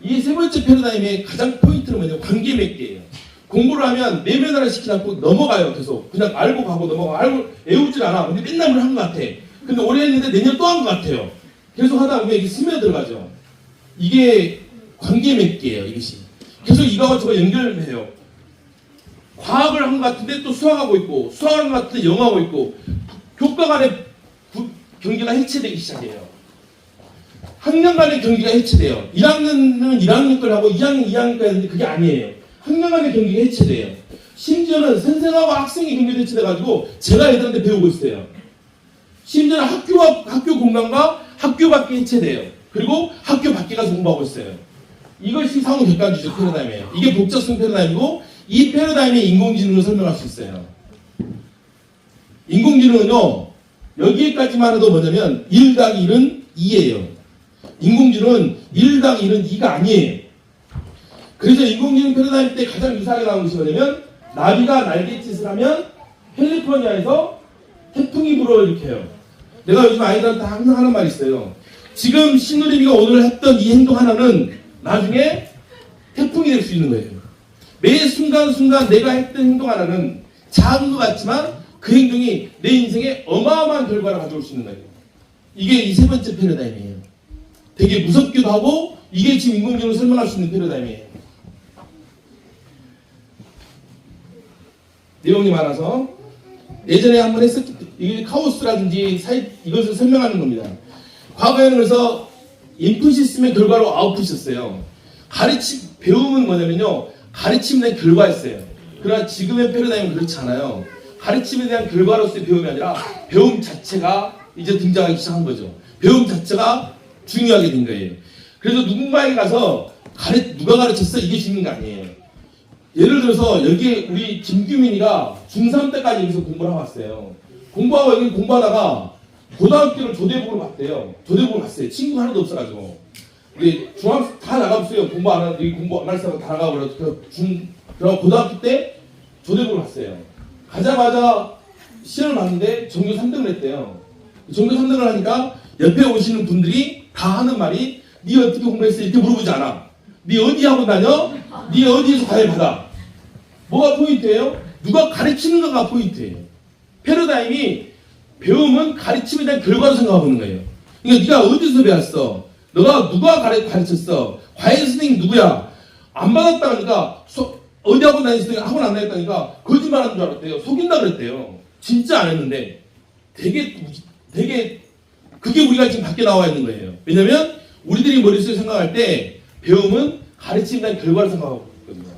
이 세 번째 패러다임의 가장 포인트는 뭐냐면 관계 맺기예요. 공부를 하면 내면화를 시키지 않고 넘어가요. 계속 그냥 알고 가고 넘어가. 알고 외우질 않아. 근데 맨날 뭘 한 것 같아. 근데 올해 했는데 내년 또 한 것 같아요. 계속 하다 보면 이게 스며들어가죠. 이게 관계 맺기예요. 이것이 계속 이거와 저거 연결해요. 과학을 한 것 같은데 또 수학하고 있고, 수학을 한 것 같은데 영어하고 있고, 교과 간의 경계가 해체되기 시작해요. 학년 간의 경계가 해체돼요. 1학년은 1학년 걸 하고 2학년 2학년 걸 하는데 그게 아니에요. 학년 간의 경계가 해체돼요. 심지어는 선생하고 학생의 경계도 해체돼가지고 제가 애들한테 배우고 있어요. 심지어는 학교 공간과 학교 밖에 해체돼요. 그리고 학교 밖에 가서 공부하고 있어요. 이것이 상호 객관주의적 패러다임이에요. 이게 복잡성 패러다임이고, 이 패러다임이 인공지능을 설명할 수 있어요. 인공지능은요, 여기에까지만 해도 뭐냐면 1 더하기 1은 2예요. 인공지능은 1 더하기 1은 2가 아니에요. 그래서 인공지능 패러다임 때 가장 유사하게 나오는 것이 뭐냐면, 나비가 날갯짓을 하면 캘리포니아에서 태풍이 불어일으켜요. 내가 요즘 아이들한테 항상 하는 말이 있어요. 지금 신우림이가 오늘 했던 이 행동 하나는 나중에 태풍이 될 수 있는 거예요. 매 순간순간 내가 했던 행동 하나는 작은 것 같지만 그 행동이 내 인생에 어마어마한 결과를 가져올 수 있는 거예요. 이게 이 세 번째 패러다임이에요. 되게 무섭기도 하고, 이게 지금 인공지능을 설명할 수 있는 패러다임이에요. 내용이 많아서 예전에 한번 했었기 때문에 이게 카오스라든지 이것을 설명하는 겁니다. 과거에는 그래서 인풋이 있으면 결과로 아웃풋이었어요. 배움은 뭐냐면요, 가르침의 결과였어요. 그러나 지금의 패러다임은 그렇지 않아요. 가르침에 대한 결과로서의 배움이 아니라 배움 자체가 이제 등장하기 시작한 거죠. 배움 자체가 중요하게 된 거예요. 그래서 누군가에게 가서 누가 가르쳤어? 이게 중요한 게 아니에요. 예를 들어서 여기에 우리 김규민이가 중3 때까지 여기서 공부를 하고 왔어요. 공부하고 여기 공부하다가 고등학교를 조대부로 갔대요. 조대부로 갔어요. 친구가 하나도 없어가지고. 우리 중학생 다 나가봤어요. 공부 안 하는, 여기 공부 안 할 사람 다 나가고 그래서 그럼 고등학교 때 조대부로 갔어요. 가자마자 시험을 봤는데 전교 3등을 했대요. 전교 3등을 하니까 옆에 오시는 분들이 다 하는 말이, 니 어떻게 공부했어? 이렇게 물어보지 않아. 니 어디 학원 다녀? 니 어디에서 과외 받아? 뭐가 포인트예요? 누가 가르치는 거가 포인트예요. 패러다임이 배움은 가르침에 대한 결과로 생각하고 있는 거예요. 그러니까 네가 어디서 배웠어? 너가 누가 가르쳤어? 과외 선생님 누구야? 안 받았다니까 어디 학원 다녔으니 학원 안 다녔다니까 거짓말하는 줄 알았대요. 속인다 그랬대요. 진짜 안 했는데 되게 그게 우리가 지금 밖에 나와 있는 거예요. 왜냐면 우리들이 머릿속에 생각할 때 배움은 가르침에 대한 결과를 생각하고 있거든요.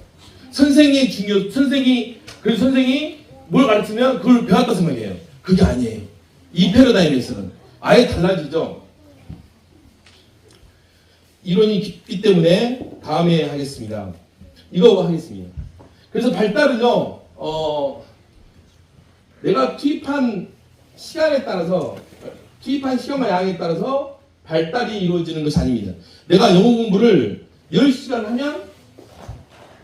그래서 선생이 뭘 가르치면 그걸 배웠다 생각해요. 그게 아니에요. 이 패러다임에서는 아예 달라지죠. 이론이 깊기 때문에 다음에 하겠습니다. 이거 하겠습니다. 그래서 발달은요, 내가 투입한 시간과 양에 따라서 발달이 이루어지는 것이 아닙니다. 내가 영어 공부를 10시간 하면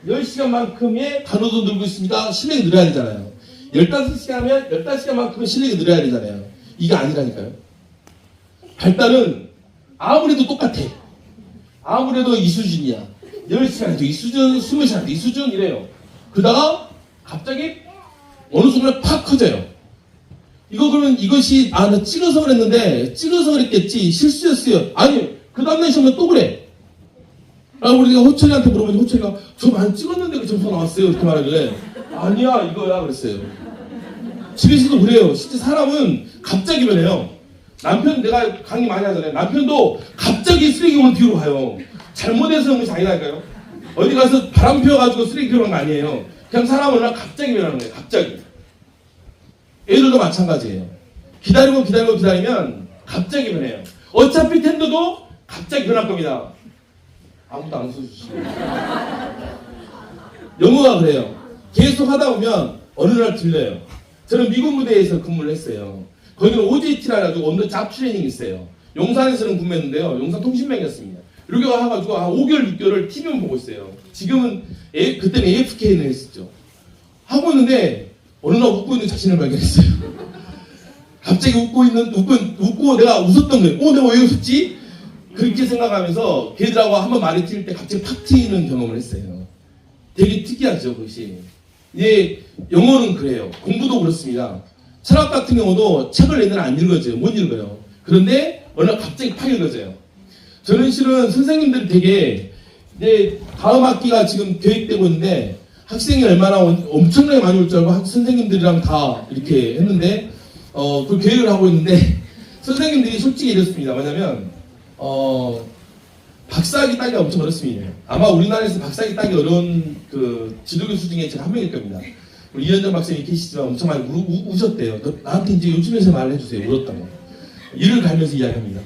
10시간만큼의 단어도 늘고 있으니까 실력이 늘어야 되잖아요. 15시간 하면 15시간만큼의 실력이 늘어야 되잖아요. 이게 아니라니까요. 발달은 아무래도 똑같아. 아무래도 이 수준이야. 10시간 해도 이 수준, 20시간 해도 이 수준 이래요. 그러다가 갑자기 어느 순간 팍 커져요. 그러면 이것이, 나 찍어서 그랬는데, 찍어서 그랬겠지, 실수였어요. 아니, 그 다음날 시험은 또 그래. 우리가 호철이한테 물어보니 호철이가 저 많이 찍었는데 그 점수가 나왔어요. 이렇게 말하길래, 아니야, 이거야. 그랬어요. 집에서도 그래요. 실제 사람은 갑자기 변해요. 내가 강의 많이 하잖아요. 남편도 갑자기 쓰레기만 뒤로 가요. 잘못해서 그런 것이 아니라니까요. 어디 가서 바람 피워가지고 쓰레기 피우는 거 아니에요. 그냥 사람은 갑자기 변하는 거예요. 갑자기. 애들도 마찬가지예요. 기다리면 갑자기 변해요. 어차피 텐더도 갑자기 변할 겁니다. 아무도 안 웃어주시고. 영어가 그래요. 계속 하다 보면 어느 날 들려요. 저는 미군 무대에서 근무를 했어요. 거기는 OJT라 해가지고 온더 잡 트레이닝이 있어요. 용산에서는 근무했는데요. 용산 통신병이었습니다. 이렇게 와가지고 한 5개월, 6개월을 TV만 보고 있어요. 지금은, 그때는 AFK는 했었죠. 하고 있는데, 어느 날 웃고 있는 자신을 발견했어요. 갑자기 웃고 내가 웃었던 거예요. 내가 왜 웃었지? 그렇게 생각하면서 걔들하고 한번 말이 튈 때 갑자기 팍 튀는 경험을 했어요. 되게 특이하죠, 그것이. 예, 영어는 그래요. 공부도 그렇습니다. 철학 같은 경우도 책을 얘들은 안 읽어져요. 못 읽어요. 그런데 어느 날 갑자기 팍 읽어져요. 저는 실은 선생님들이 되게 이제 다음 학기가 지금 계획되고 있는데 학생이 얼마나 엄청나게 많이 올 줄 알고 선생님들이랑 다 이렇게 했는데 그 계획을 하고 있는데 선생님들이 솔직히 이렇습니다. 뭐냐면 박사학위 따기가 엄청 어렵습니다. 아마 우리나라에서 박사학위 따기 어려운 그 지도교수 중에 제가 한 명일 겁니다. 우리 이현정 박사님이 계시지만 엄청 많이 우셨대요. 나한테 이제 요즘에서 말을 해주세요. 울었다고. 이를 갈면서 이야기합니다.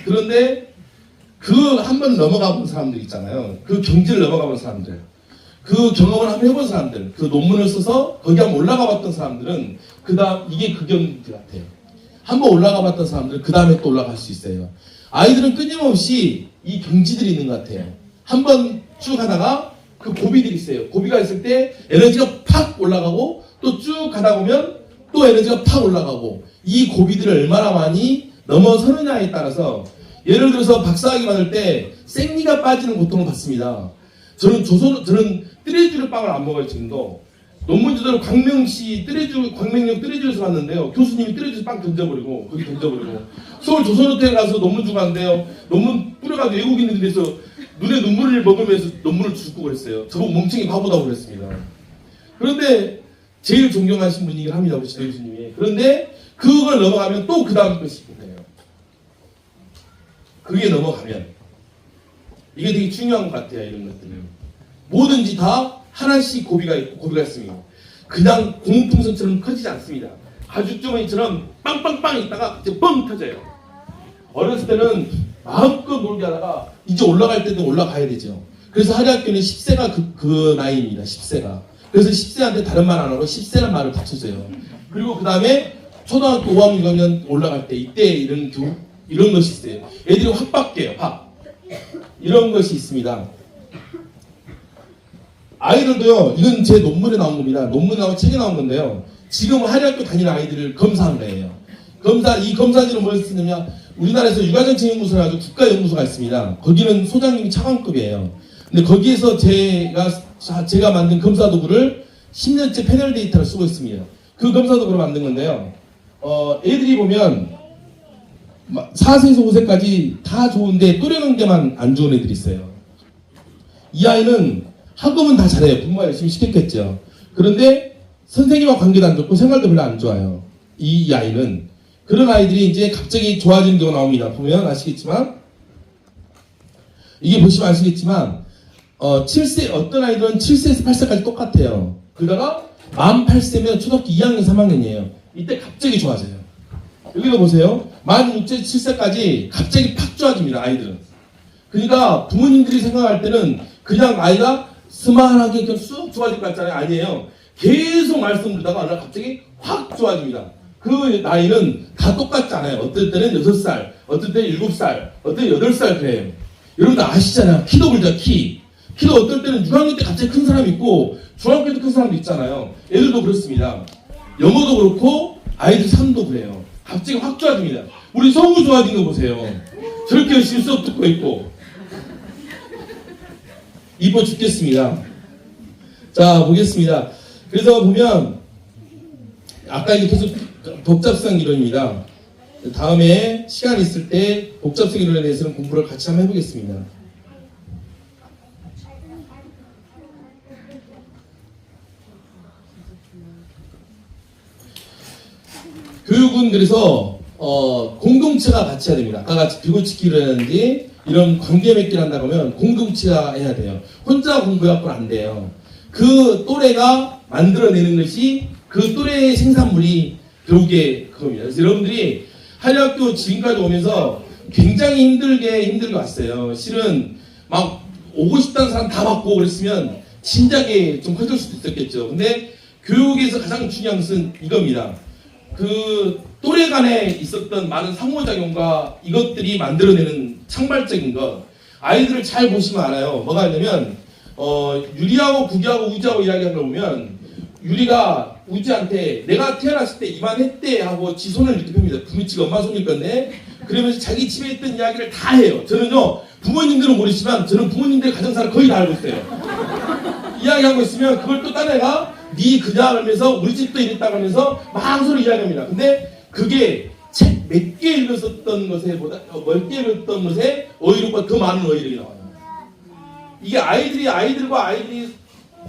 그런데 그 한 번 넘어가 본 사람들 있잖아요. 그 경지를 넘어가 본 사람들. 그 경험을 한번 해본 사람들. 그 논문을 써서 거기 한번 올라가 봤던 사람들은 그 다음 이게 그 경지 같아요. 한번 올라가 봤던 사람들은 그 다음에 또 올라갈 수 있어요. 아이들은 끊임없이 이 경지들이 있는 것 같아요. 한번 쭉 하다가 그 고비들이 있어요. 고비가 있을 때 에너지가 팍 올라가고 또 쭉 가다 보면 또 에너지가 팍 올라가고 이 고비들을 얼마나 많이 넘어서느냐에 따라서 예를 들어서 박사학위 받을 때 생리가 빠지는 고통을 받습니다. 저는 뜨레쥬르 빵을 안 먹어요. 지금도 논문 주제로 광명시 광명역 뜨레쥬르에서 봤는데요. 교수님이 뜨레쥬르 빵 던져버리고 거기 던져버리고 서울 조선호텔 가서 논문 주고 왔는데요. 논문 뿌려가지고 외국인들에서 눈에 눈물을 먹으면서 논문을 주고 그랬어요. 저보고 멍청이 바보다고 그랬습니다. 그런데 제일 존경하신 분이긴 합니다. 우리 지도 교수님이. 그런데 그걸 넘어가면 또 그 다음 것이 있거든요. 그게 넘어가면 이게 되게 중요한 것 같아요. 이런 것들은 뭐든지 다 하나씩 고비가 있고 고비가 있습니다. 그냥 공풍선처럼 커지지 않습니다. 가죽주머니처럼 빵빵빵 있다가 이제 뻥 터져요. 어렸을 때는 마음껏 놀게 하다가 이제 올라갈 때도 올라가야 되죠. 그래서 하리학교는 10세가 그 나이입니다. 10세가. 그래서 10세한테 다른 말 안 하고 10세란 말을 붙여줘요. 그리고 그 다음에 초등학교 5학년, 6학년 올라갈 때 이때 이런 것이 있어요. 애들이 확 바뀌어요. 확. 이런 것이 있습니다. 아이들도요. 이건 제 논문에 나온 겁니다. 논문에 나온 책에 나온 건데요. 지금 하리학교 다니는 아이들을 검사한 거예요. 이 검사지는 뭘 쓰느냐. 우리나라에서 육아정책연구소라고 국가연구소가 있습니다. 거기는 소장님이 차관급이에요. 근데 거기에서 제가 만든 검사 도구를 10년째 패널 데이터를 쓰고 있습니다. 그 검사 도구를 만든 건데요. 애들이 보면 4세에서 5세까지 다 좋은데 또래 관계만 안 좋은 애들이 있어요. 이 아이는 학업은 다 잘해요. 부모가 열심히 시켰겠죠. 그런데 선생님과 관계도 안 좋고 생활도 별로 안 좋아요. 이 아이는. 그런 아이들이 이제 갑자기 좋아지는 경우가 나옵니다. 보면 아시겠지만 이게 보시면 아시겠지만 7세 어떤 아이들은 7세에서 8세까지 똑같아요. 그러다가 만 8세면 초등학교 2학년 3학년이에요. 이때 갑자기 좋아져요. 여기도 보세요. 만 6세 7세까지 갑자기 팍 좋아집니다. 아이들은. 그러니까 부모님들이 생각할 때는 그냥 아이가 스만하게 그냥 쑥 좋아질 것 같잖아요. 아니에요. 계속 말씀 드리다가 어느 날 갑자기 확 좋아집니다. 그 나이는 다 똑같지 않아요. 어떨 때는 6살, 어떨 때는 7살, 어떨 때는 8살 그래요. 여러분들 아시잖아요. 키도 그러죠. 키도 어떨 때는 6학년 때 갑자기 큰 사람이 있고 중학교 때 큰 사람도 있잖아요. 애들도 그렇습니다. 영어도 그렇고 아이들 삶도 그래요. 갑자기 확 좋아집니다. 우리 성우 좋아진 거 보세요. 저렇게 열심히 수업 듣고 있고 이뻐 죽겠습니다. 자 보겠습니다. 그래서 보면 아까 이게 계속 복잡성 이론입니다. 다음에 시간 있을 때 복잡성 이론에 대해서는 공부를 같이 한번 해보겠습니다. 교육은 그래서 공동체가 같이 해야 됩니다. 아까 같이 비고치기라든지 이런 관계 맺기를 한다고 하면 공동체가 해야 돼요. 혼자 공부해갖고는 안 돼요. 그 또래가 만들어내는 것이 그 또래의 생산물이 결국에 그겁니다. 그래서 여러분들이 한리학교 지금까지 오면서 굉장히 힘들게 왔어요. 실은 막 오고 싶다는 사람 다 받고 그랬으면 진작에 좀 커질 수도 있었겠죠. 근데 교육에서 가장 중요한 것은 이겁니다. 그 또래 간에 있었던 많은 상호작용과 이것들이 만들어내는 창발적인 것. 아이들을 잘 보시면 알아요. 뭐가 있냐면 유리하고 구기하고 우지하고 이야기하는 걸 보면 유리가 우지한테 내가 태어났을 때 이만했대 하고 지 손을 이렇게 펴니다. 구미치가 엄마 손일 건데 그러면서 자기 집에 있던 이야기를 다 해요. 저는요, 부모님들은 모르시지만 저는 부모님들 가정사를 거의 다 알고 있어요. 이야기하고 있으면 그걸 또 딴 애가 니 그냥 하면서 우리 집도 이랬다고 하면서 막 서로 이야기합니다. 근데 그게 책 몇 개 읽었었던 것에 보다 몇 개 읽었던 것에 어휘력보다 더 많은 어휘력이 나와요. 이게 아이들과 아이들이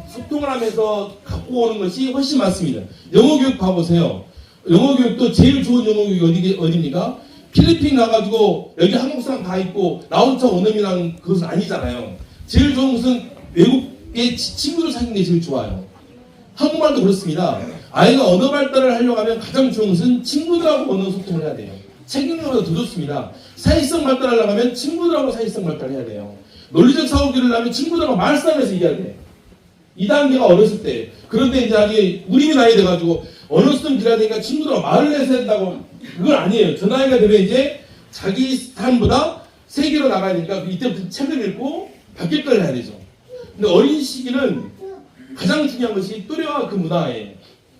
소통을 하면서 갖고 오는 것이 훨씬 많습니다. 영어 교육 봐보세요. 영어 교육도 제일 좋은 영어 교육이 어디입니까? 필리핀 가가지고 여기 한국 사람 다 있고 나 혼자 원어민이라는 그것은 아니잖아요. 제일 좋은 것은 외국의 친구를 사귀는 게 제일 좋아요. 한국말도 그렇습니다. 아이가 언어 발달을 하려고 하면 가장 좋은 것은 친구들하고 언어 소통을 해야 돼요. 책 읽는 것보다 더 좋습니다. 사회성 발달하려고 하면 친구들하고 사회성 발달해야 돼요. 논리적 사고기를 하면 친구들하고 말싸움에서 이겨야 돼요. 2단계가 어렸을 때. 그런데 이제 우리 나이 돼가지고 언어 수준 길어야 되니까 친구들하고 말을 해서 된다고. 그건 아니에요. 저 나이가 되면 이제 자기 삶보다 세계로 나가야 되니까 이때부터 책을 읽고 바뀔 걸 해야 되죠. 근데 어린 시기는 가장 중요한 것이 또래와 그 문화예요.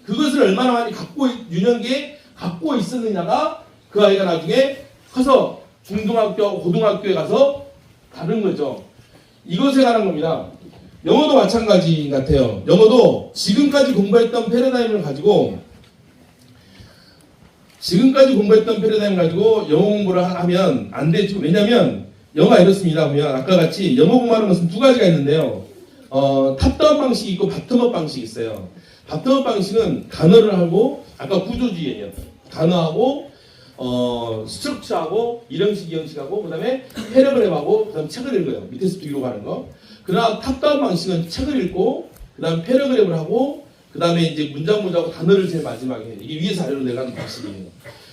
그것을 얼마나 많이 유년기에 갖고 있었느냐가 그 아이가 나중에 커서 중등학교, 고등학교에 가서 다른 거죠. 이것에 관한 겁니다. 영어도 마찬가지 같아요. 영어도 지금까지 공부했던 패러다임을 가지고 영어 공부를 하면 안 되죠. 왜냐하면 영어가 이렇습니다. 보면 아까 같이 영어 공부하는 것은 두 가지가 있는데요. 탑다운 방식이 있고 바텀업 방식이 있어요. 바텀업 방식은 단어를 하고 아까 구조주의예요. 단어하고 스트럭처하고 이형식 이형식하고 그 다음에 패러그램하고 그 다음 책을 읽어요. 밑에서부터 위로 가는 거. 그러나 탑다운 방식은 책을 읽고 그 다음 패러그램을 하고 그 다음에 이제 문장하고 단어를 제일 마지막에 해요. 이게 위에서 아래로 내려가는 방식이에요.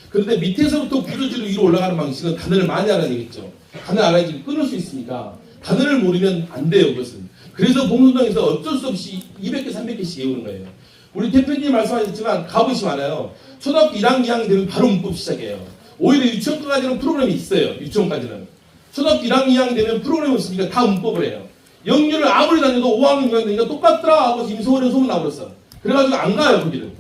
그런데 밑에서부터 구조주의로 위로 올라가는 방식은 단어를 많이 알아야 되겠죠. 단어를 알아야지 끊을 수 있으니까 단어를 모르면 안 돼요. 그것은. 그래서 공부동에서 어쩔 수 없이 200개, 300개씩 외우는 거예요. 우리 대표님 말씀하셨지만 값이 많아요. 초등학교 1학년, 2학년 되면 바로 문법 시작해요. 오히려 유치원까지는 프로그램이 있어요. 유치원까지는. 초등학교 1학년, 2학년 되면 프로그램이 있으니까 다 문법을 해요. 영유를 아무리 다녀도 5학년, 6학년 되니까 똑같더라 하고 임소원에 소문 나버렸어. 그래가지고 안 가요, 거기를.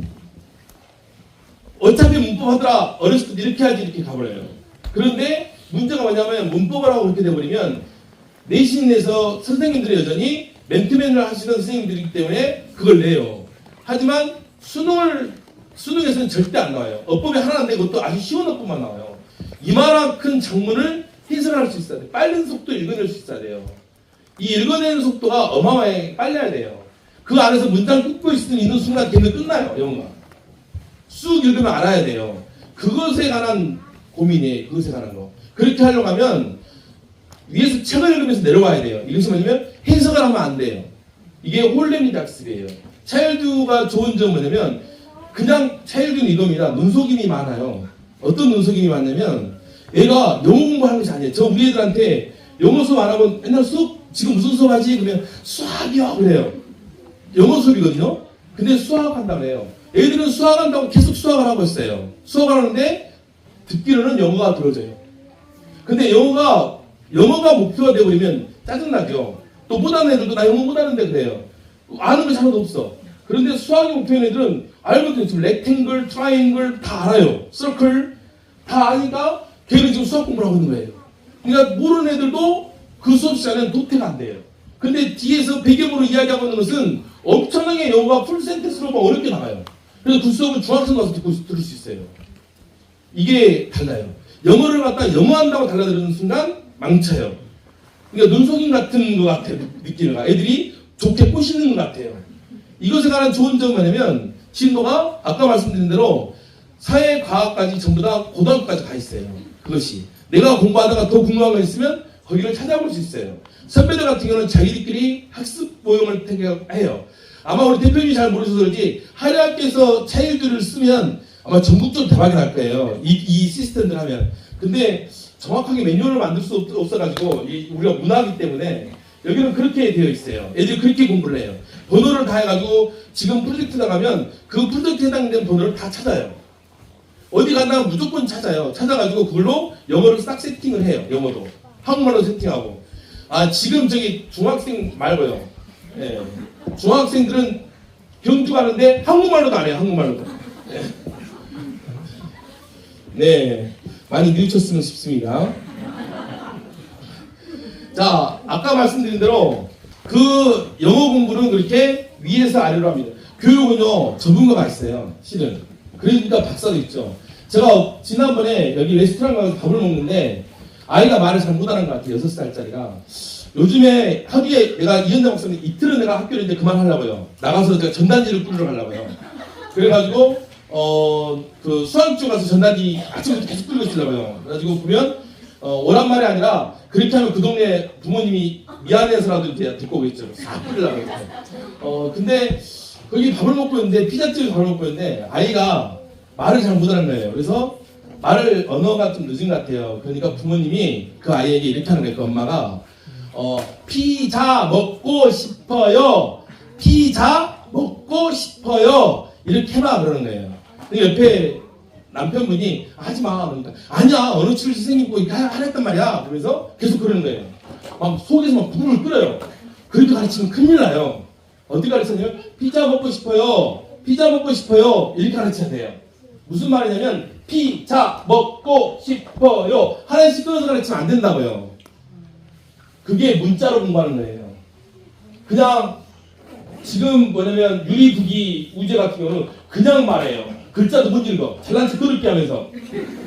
어차피 문법 하더라. 어렸을 때 이렇게 하지 이렇게 가버려요. 그런데 문제가 뭐냐면 문법을 하고 그렇게 돼버리면 내신 내서 선생님들이 여전히 맨투맨을 하시는 선생님들이기 때문에 그걸 내요. 하지만 수능에서는 절대 안 나와요. 어법이 하나 안 되고 또 아주 쉬운 어법만 나와요. 이만한 큰 장문을 해설할 수 있어야 돼요. 빠른 속도 읽어낼 수 있어야 돼요. 이 읽어내는 속도가 어마어마하게 빨라야 돼요. 그 안에서 문장 끊고 있는 순간 걔는 끝나요. 영어가. 쑥 읽으면 알아야 돼요. 그것에 관한 고민이에요. 그것에 관한 거. 그렇게 하려고 하면 위에서 책을 읽으면서 내려와야 돼요. 이것이 뭐냐면 해석을 하면 안 돼요. 이게 홀레미드 학습이에요. 차일드가 좋은 점은 뭐냐면 그냥 차일드는 이겁니다. 눈속임이 많아요. 어떤 눈속임이 많냐면 얘가 영어 공부하는 것이 아니에요. 저 우리 애들한테 영어 수업 안 하면 맨날 지금 무슨 수업 하지? 그러면 수학이요 그래요. 영어 수업이거든요. 근데 수학한다고 해요. 애들은 수학한다고 계속 수학을 하고 있어요. 수학을 하는데 듣기로는 영어가 들어져요. 근데 영어가 목표가 되어버리면 짜증나죠. 또 못하는 애들도 나 영어 못하는데 그래요. 아는 것이 하나도 없어. 그런데 수학이 목표인 애들은 알거든요. 지금 렉탱글, 트라이앵글 다 알아요. 서클 다 아니까 걔는 지금 수학 공부를 하고 있는 거예요. 그러니까 모르는 애들도 그 수업 시간에는 도태가 안 돼요. 근데 뒤에서 배경으로 이야기하고 있는 것은 엄청나게 영어가 풀 센텐스로 어렵게 나와요. 그래서 그 수업을 중학생 가서 들을 수 있어요. 이게 달라요. 영어를 갖다 영어한다고 달라드는 순간 망쳐요. 그러니까 눈속임 같은 것 같아요. 느끼는 거. 애들이 좋게 꼬시는 것 같아요. 이것에 관한 좋은 점은 뭐냐면 진도가 아까 말씀드린 대로 사회과학까지 전부 다 고등학교까지 가 있어요. 그것이. 내가 공부하다가 더 궁금한 거 있으면 거기를 찾아볼 수 있어요. 선배들 같은 경우는 자기들끼리 학습 모형을 해요. 아마 우리 대표님이 잘 모르셔서 그런지 하리학교에서 차일드를 쓰면 아마 전국적으로 대박이 날 거예요. 이 시스템들 하면. 근데 정확하게 매뉴얼을 만들 수 없어가지고 우리가 문화이기 때문에 여기는 그렇게 되어 있어요. 애들이 그렇게 공부를 해요. 번호를 다 해가지고 지금 프로젝트 나가면 그 프로젝트에 해당된 번호를 다 찾아요. 어디 간다면 무조건 찾아요. 찾아가지고 그걸로 영어를 싹 세팅을 해요. 영어도. 한국말로 세팅하고. 지금 저기 중학생 말고요. 예. 중학생들은 경주 가는데 한국말로도 안 해요. 한국말로도. 네. 많이 뉘우쳤으면 싶습니다. 자, 아까 말씀드린 대로 그 영어 공부는 그렇게 위에서 아래로 합니다. 교육은요 전문가가 있어요, 실은. 그러니까 박사도 있죠. 제가 지난번에 여기 레스토랑 가서 밥을 먹는데 아이가 말을 잘 못하는 것 같아요. 6살짜리가. 요즘에 하루에 내가 이현장 목사님 이틀은 내가 학교를 이제 그만하려고요. 나가서 제가 전단지를 뿌리러 가려고요. 그래가지고 그 수학교 가서 전단지 아침부터 계속 뿌리고 있으려고요. 그래가지고 보면 오랜만이 아니라 그렇게 하면 그 동네 부모님이 미안해서라도 이제 듣고 오겠죠. 싹 뿌리려고 해서. 근데 거기 밥을 먹고 있는데 피자집에 밥을 먹고 있는데 아이가 말을 잘 못하는 거예요. 그래서 말을 언어가 좀 늦은 것 같아요. 그러니까 부모님이 그 아이에게 이렇게 하는 거예요. 그 엄마가 피자 먹고 싶어요. 피자 먹고 싶어요. 이렇게 해봐 그러는 거예요. 근데 옆에 남편분이 하지마 그러니까 아니야 어느 칠 선생님 보고 이렇게 하랬단 말이야. 그래서 계속 그러는 거예요. 막 속에서 막 부글부글 끓어요. 그렇게 가르치면 큰일 나요. 어떻게 가르치냐면 피자 먹고 싶어요. 피자 먹고 싶어요. 이렇게 가르쳐야 돼요. 무슨 말이냐면 피자 먹고 싶어요. 하나씩 끊어서 가르치면 안 된다고요. 그게 문자로 공부하는 거예요. 그냥 지금 뭐냐면 유리북이 우제 같은 경우는 그냥 말해요. 글자도 못 읽어. 잘난 척 그렇게 하면서.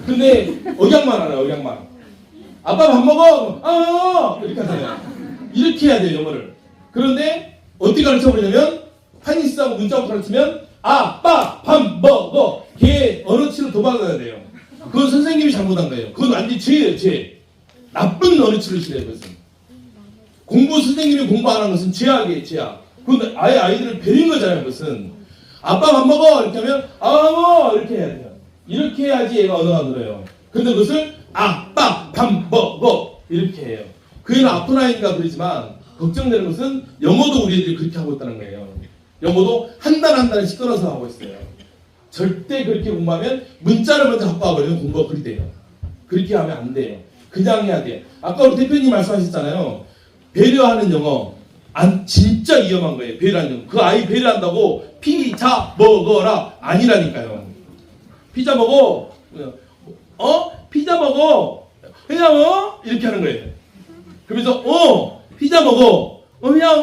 근데 억양만 알아요. 억양만. 아빠 밥 먹어. 이렇게 하잖아요. 이렇게 해야 돼요. 영어를. 그런데 어떻게 가르쳐버리냐면 한인스하고 문자로 가르치면 아빠 밥 먹어. 걔 언어치를 도망가야 돼요. 그건 선생님이 잘못한 거예요. 그건 완전 죄예요. 죄. 나쁜 언어치를 싫어요. 그것은. 공부 선생님이 공부 안 하는 것은 죄악이에요. 죄악. 그런데 아예 아이들을 베린 거잖아요. 그것은. 아빠 밥 먹어. 이렇게 하면 먹어. 이렇게 해야 돼요. 이렇게 해야지 얘가 언어가 늘어요. 근데 그것을 아빠 밥 먹어. 이렇게 해요. 그 애는 아픈 아이니까 그러지만 걱정되는 것은 영어도 우리 애들이 그렇게 하고 있다는 거예요. 영어도 한 단 한 단씩 끊어서 하고 있어요. 절대 그렇게 공부하면 문자를 먼저 갖고 와버리면 공부가 그리 돼요. 그렇게 하면 안 돼요. 그냥 해야 돼요. 아까 우리 대표님 말씀하셨잖아요. 배려하는 영어. 진짜 위험한 거예요. 배려하는 영어. 그 아이 배려한다고 피자 먹어라. 아니라니까요. 피자 먹어. 피자 먹어. 그냥 이렇게 하는 거예요. 그러면서 피자 먹어. 그냥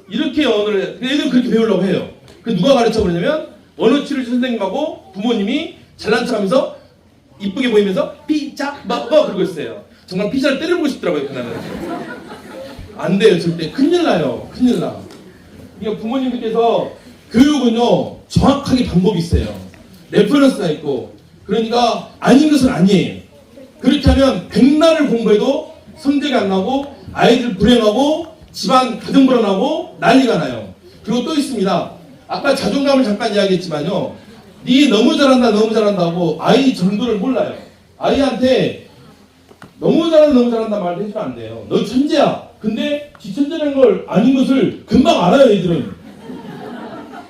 이렇게 언어를 해요. 애들은 그렇게 배우려고 해요. 그 누가 가르쳐 버리냐면 언어치료 선생님하고 부모님이 잘난 척하면서 이쁘게 보이면서 피자 먹어 그러고 있어요. 정말 피자를 때려보고 싶더라고요. 그날은. 안 돼요. 절대. 큰일 나요. 큰일 나. 그러니까 부모님들께서 교육은요 정확하게 방법이 있어요. 레퍼런스가 있고. 그러니까 아닌 것은 아니에요. 그렇게 하면 백날을 공부해도 성적이 안 나고 아이들 불행하고 집안 가정 불안하고 난리가 나요. 그리고 또 있습니다. 아까 자존감을 잠깐 이야기했지만요. 네 너무 잘한다 너무 잘한다고 아이 정도를 몰라요. 아이한테 너무 잘한다 말을 해주면 안 돼요. 너 천재야. 근데 지천재라는 걸 아닌 것을 금방 알아요. 애들은.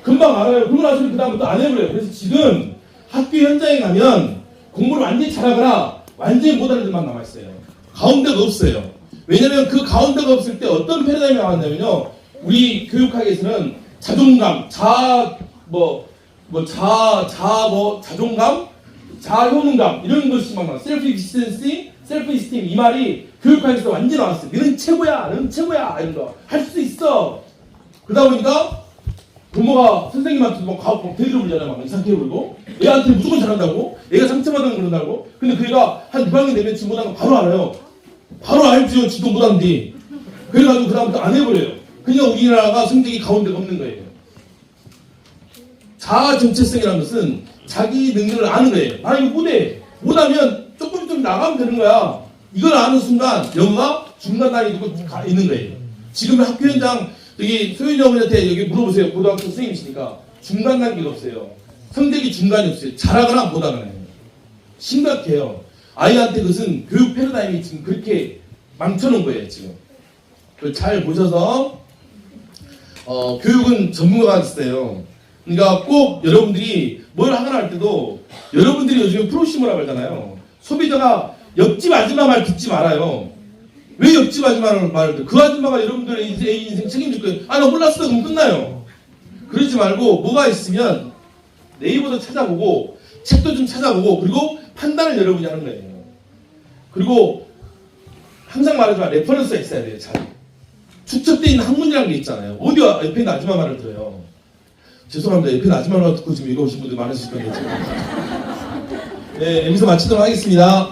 금방 알아요. 그러고 나서 그 다음부터 안 해버려요. 그래서 지금 학교 현장에 가면 공부를 완전히 잘하거나 완전히 못하는 애들만 남아있어요. 가운데가 없어요. 왜냐면 그 가운데가 없을 때 어떤 패러다임이 나왔냐면요. 우리 교육학에서는 자존감, 자존감, 자효능감 이런 것이 막 나와요. 셀프 익시sten시, 셀프 이스팀 이 말이 교육학에서 완전히 나왔어요. 너는 최고야, 너는 최고야 이런 거 할 수 있어. 그러다 보니까 부모가 선생님한테 막 대들어 불잖아요. 막 이상하게 부르고 애한테 무조건 잘한다고, 애가 상처받으면 그런다고. 근데 그 애가 한 6학년 되면 지금 못하는 거 바로 알아요. 바로 알지요. 지도 못하는데. 그래가지고 그 다음부터 안 해버려요. 그냥 우리나라가 성적이 가운데가 없는 거예요. 자아 정체성이라는 것은 자기 능력을 아는 거예요. 나 이거 못해. 못하면 조금 좀 나가면 되는 거야. 이걸 아는 순간 영어가 중간 단위 두고 있는 거예요. 지금 학교 현장 여기 소연이 어머니한테 여기 물어보세요. 고등학교 선생님이시니까 중간 단계가 없어요. 성적이 중간이 없어요. 잘하거나 못하거나. 심각해요. 아이한테 그것은 교육 패러다임이 지금 그렇게 망쳐놓은 거예요. 지금. 그걸 잘 보셔서 교육은 전문가가 있어요. 그러니까 꼭 여러분들이 뭘 하거나 할 때도 여러분들이 요즘에 프로시머라고 하잖아요. 소비자가 옆집 아줌마 말 듣지 말아요. 왜 옆집 아줌마 말을 듣고 그 아줌마가 여러분들의 인생 책임질 거예요. 나 몰랐어. 그럼 끝나요. 그러지 말고 뭐가 있으면 네이버도 찾아보고 책도 좀 찾아보고 그리고 판단을 여러분이 하는 거예요. 그리고 항상 말하지만 레퍼런스가 있어야 돼요. 잘 축적되어 있는 학문이라는 게 있잖아요. 어디와 옆에 있는 아줌마 말을 들어요. 죄송합니다. 옆에 있는 아줌마 말 듣고 지금 읽어오신 분들 많으실 건데. 네, 여기서 마치도록 하겠습니다.